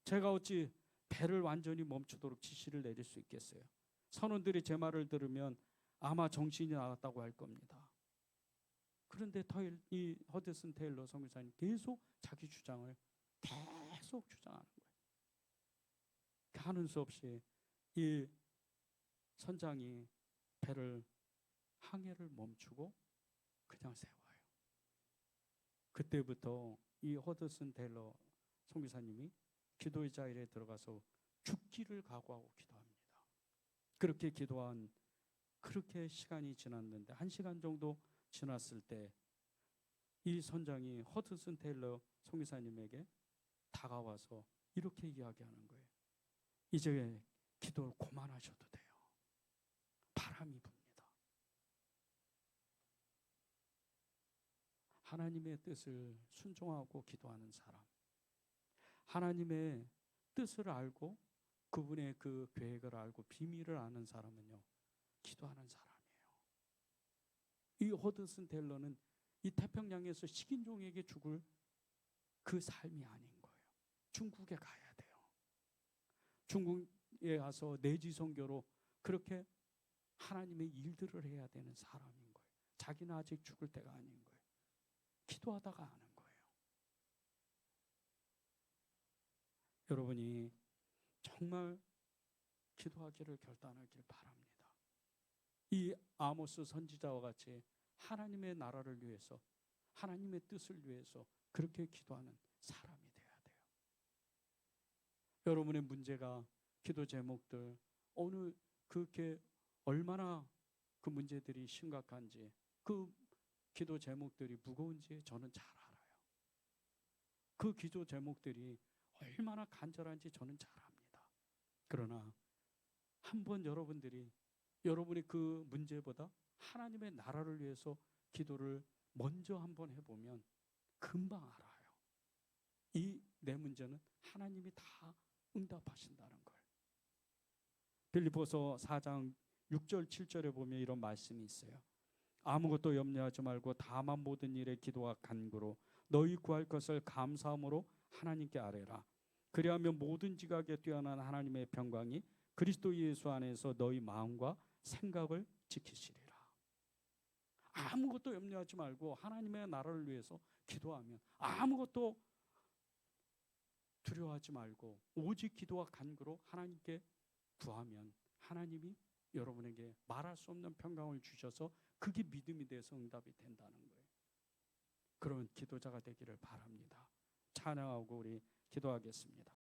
제가 어찌 배를 완전히 멈추도록 지시를 내릴 수 있겠어요? 선원들이 제 말을 들으면 아마 정신이 나갔다고 할 겁니다. 그런데 이 허드슨 테일러 선교사님 계속 자기 주장을 계속 주장하는 거예요. 하는 수 없이 이 선장이 배를 항해를 멈추고 그냥 세워요. 그때부터 이 허드슨 테일러 선교사님이 기도의 자리에 들어가서 죽기를 각오하고 기도합니다. 그렇게 기도한 그렇게 시간이 지났는데 1시간 정도 지났을 때 이 선장이 허드슨 테일러 선교사님에게 다가와서 이렇게 이야기하는 거예요. 이제 기도를 그만하셔도 돼요. 바람이 붑니다. 하나님의 뜻을 순종하고 기도하는 사람, 하나님의 뜻을 알고 그분의 그 계획을 알고 비밀을 아는 사람은요, 기도하는 사람이에요. 이 허드슨 테일러는 이 태평양에서 식인종에게 죽을 그 삶이 아닌 거예요. 중국에 가야 돼요. 중국에 가서 내지 선교로 그렇게 하나님의 일들을 해야 되는 사람인 거예요. 자기는 아직 죽을 때가 아닌 거예요. 기도하다가 아는 거예요. 여러분이 정말 기도하기를 결단하길 바랍니다. 이 아모스 선지자와 같이 하나님의 나라를 위해서, 하나님의 뜻을 위해서 그렇게 기도하는 사람이 돼야 돼요. 여러분의 문제가, 기도 제목들, 어느 그렇게 얼마나 그 문제들이 심각한지, 그 기도 제목들이 무거운지 저는 잘 알아요. 그 기도 제목들이 얼마나 간절한지 저는 잘 압니다. 그러나 한번 여러분들이 여러분의 그 문제보다 하나님의 나라를 위해서 기도를 먼저 한번 해보면 금방 알아요. 이 내 문제는 하나님이 다 응답하신다는 걸. 빌립보서 4장 6절 7절에 보면 이런 말씀이 있어요. 아무것도 염려하지 말고 다만 모든 일에 기도와 간구로 너희 구할 것을 감사함으로 하나님께 아뢰라. 그리하면 모든 지각에 뛰어난 하나님의 평강이 그리스도 예수 안에서 너희 마음과 생각을 지키시리라. 아무것도 염려하지 말고 하나님의 나라를 위해서 기도하면, 아무것도 두려워하지 말고 오직 기도와 간구로 하나님께 구하면 하나님이 여러분에게 말할 수 없는 평강을 주셔서 그게 믿음이 돼서 응답이 된다는 거예요. 그런 기도자가 되기를 바랍니다. 찬양하고 우리 기도하겠습니다.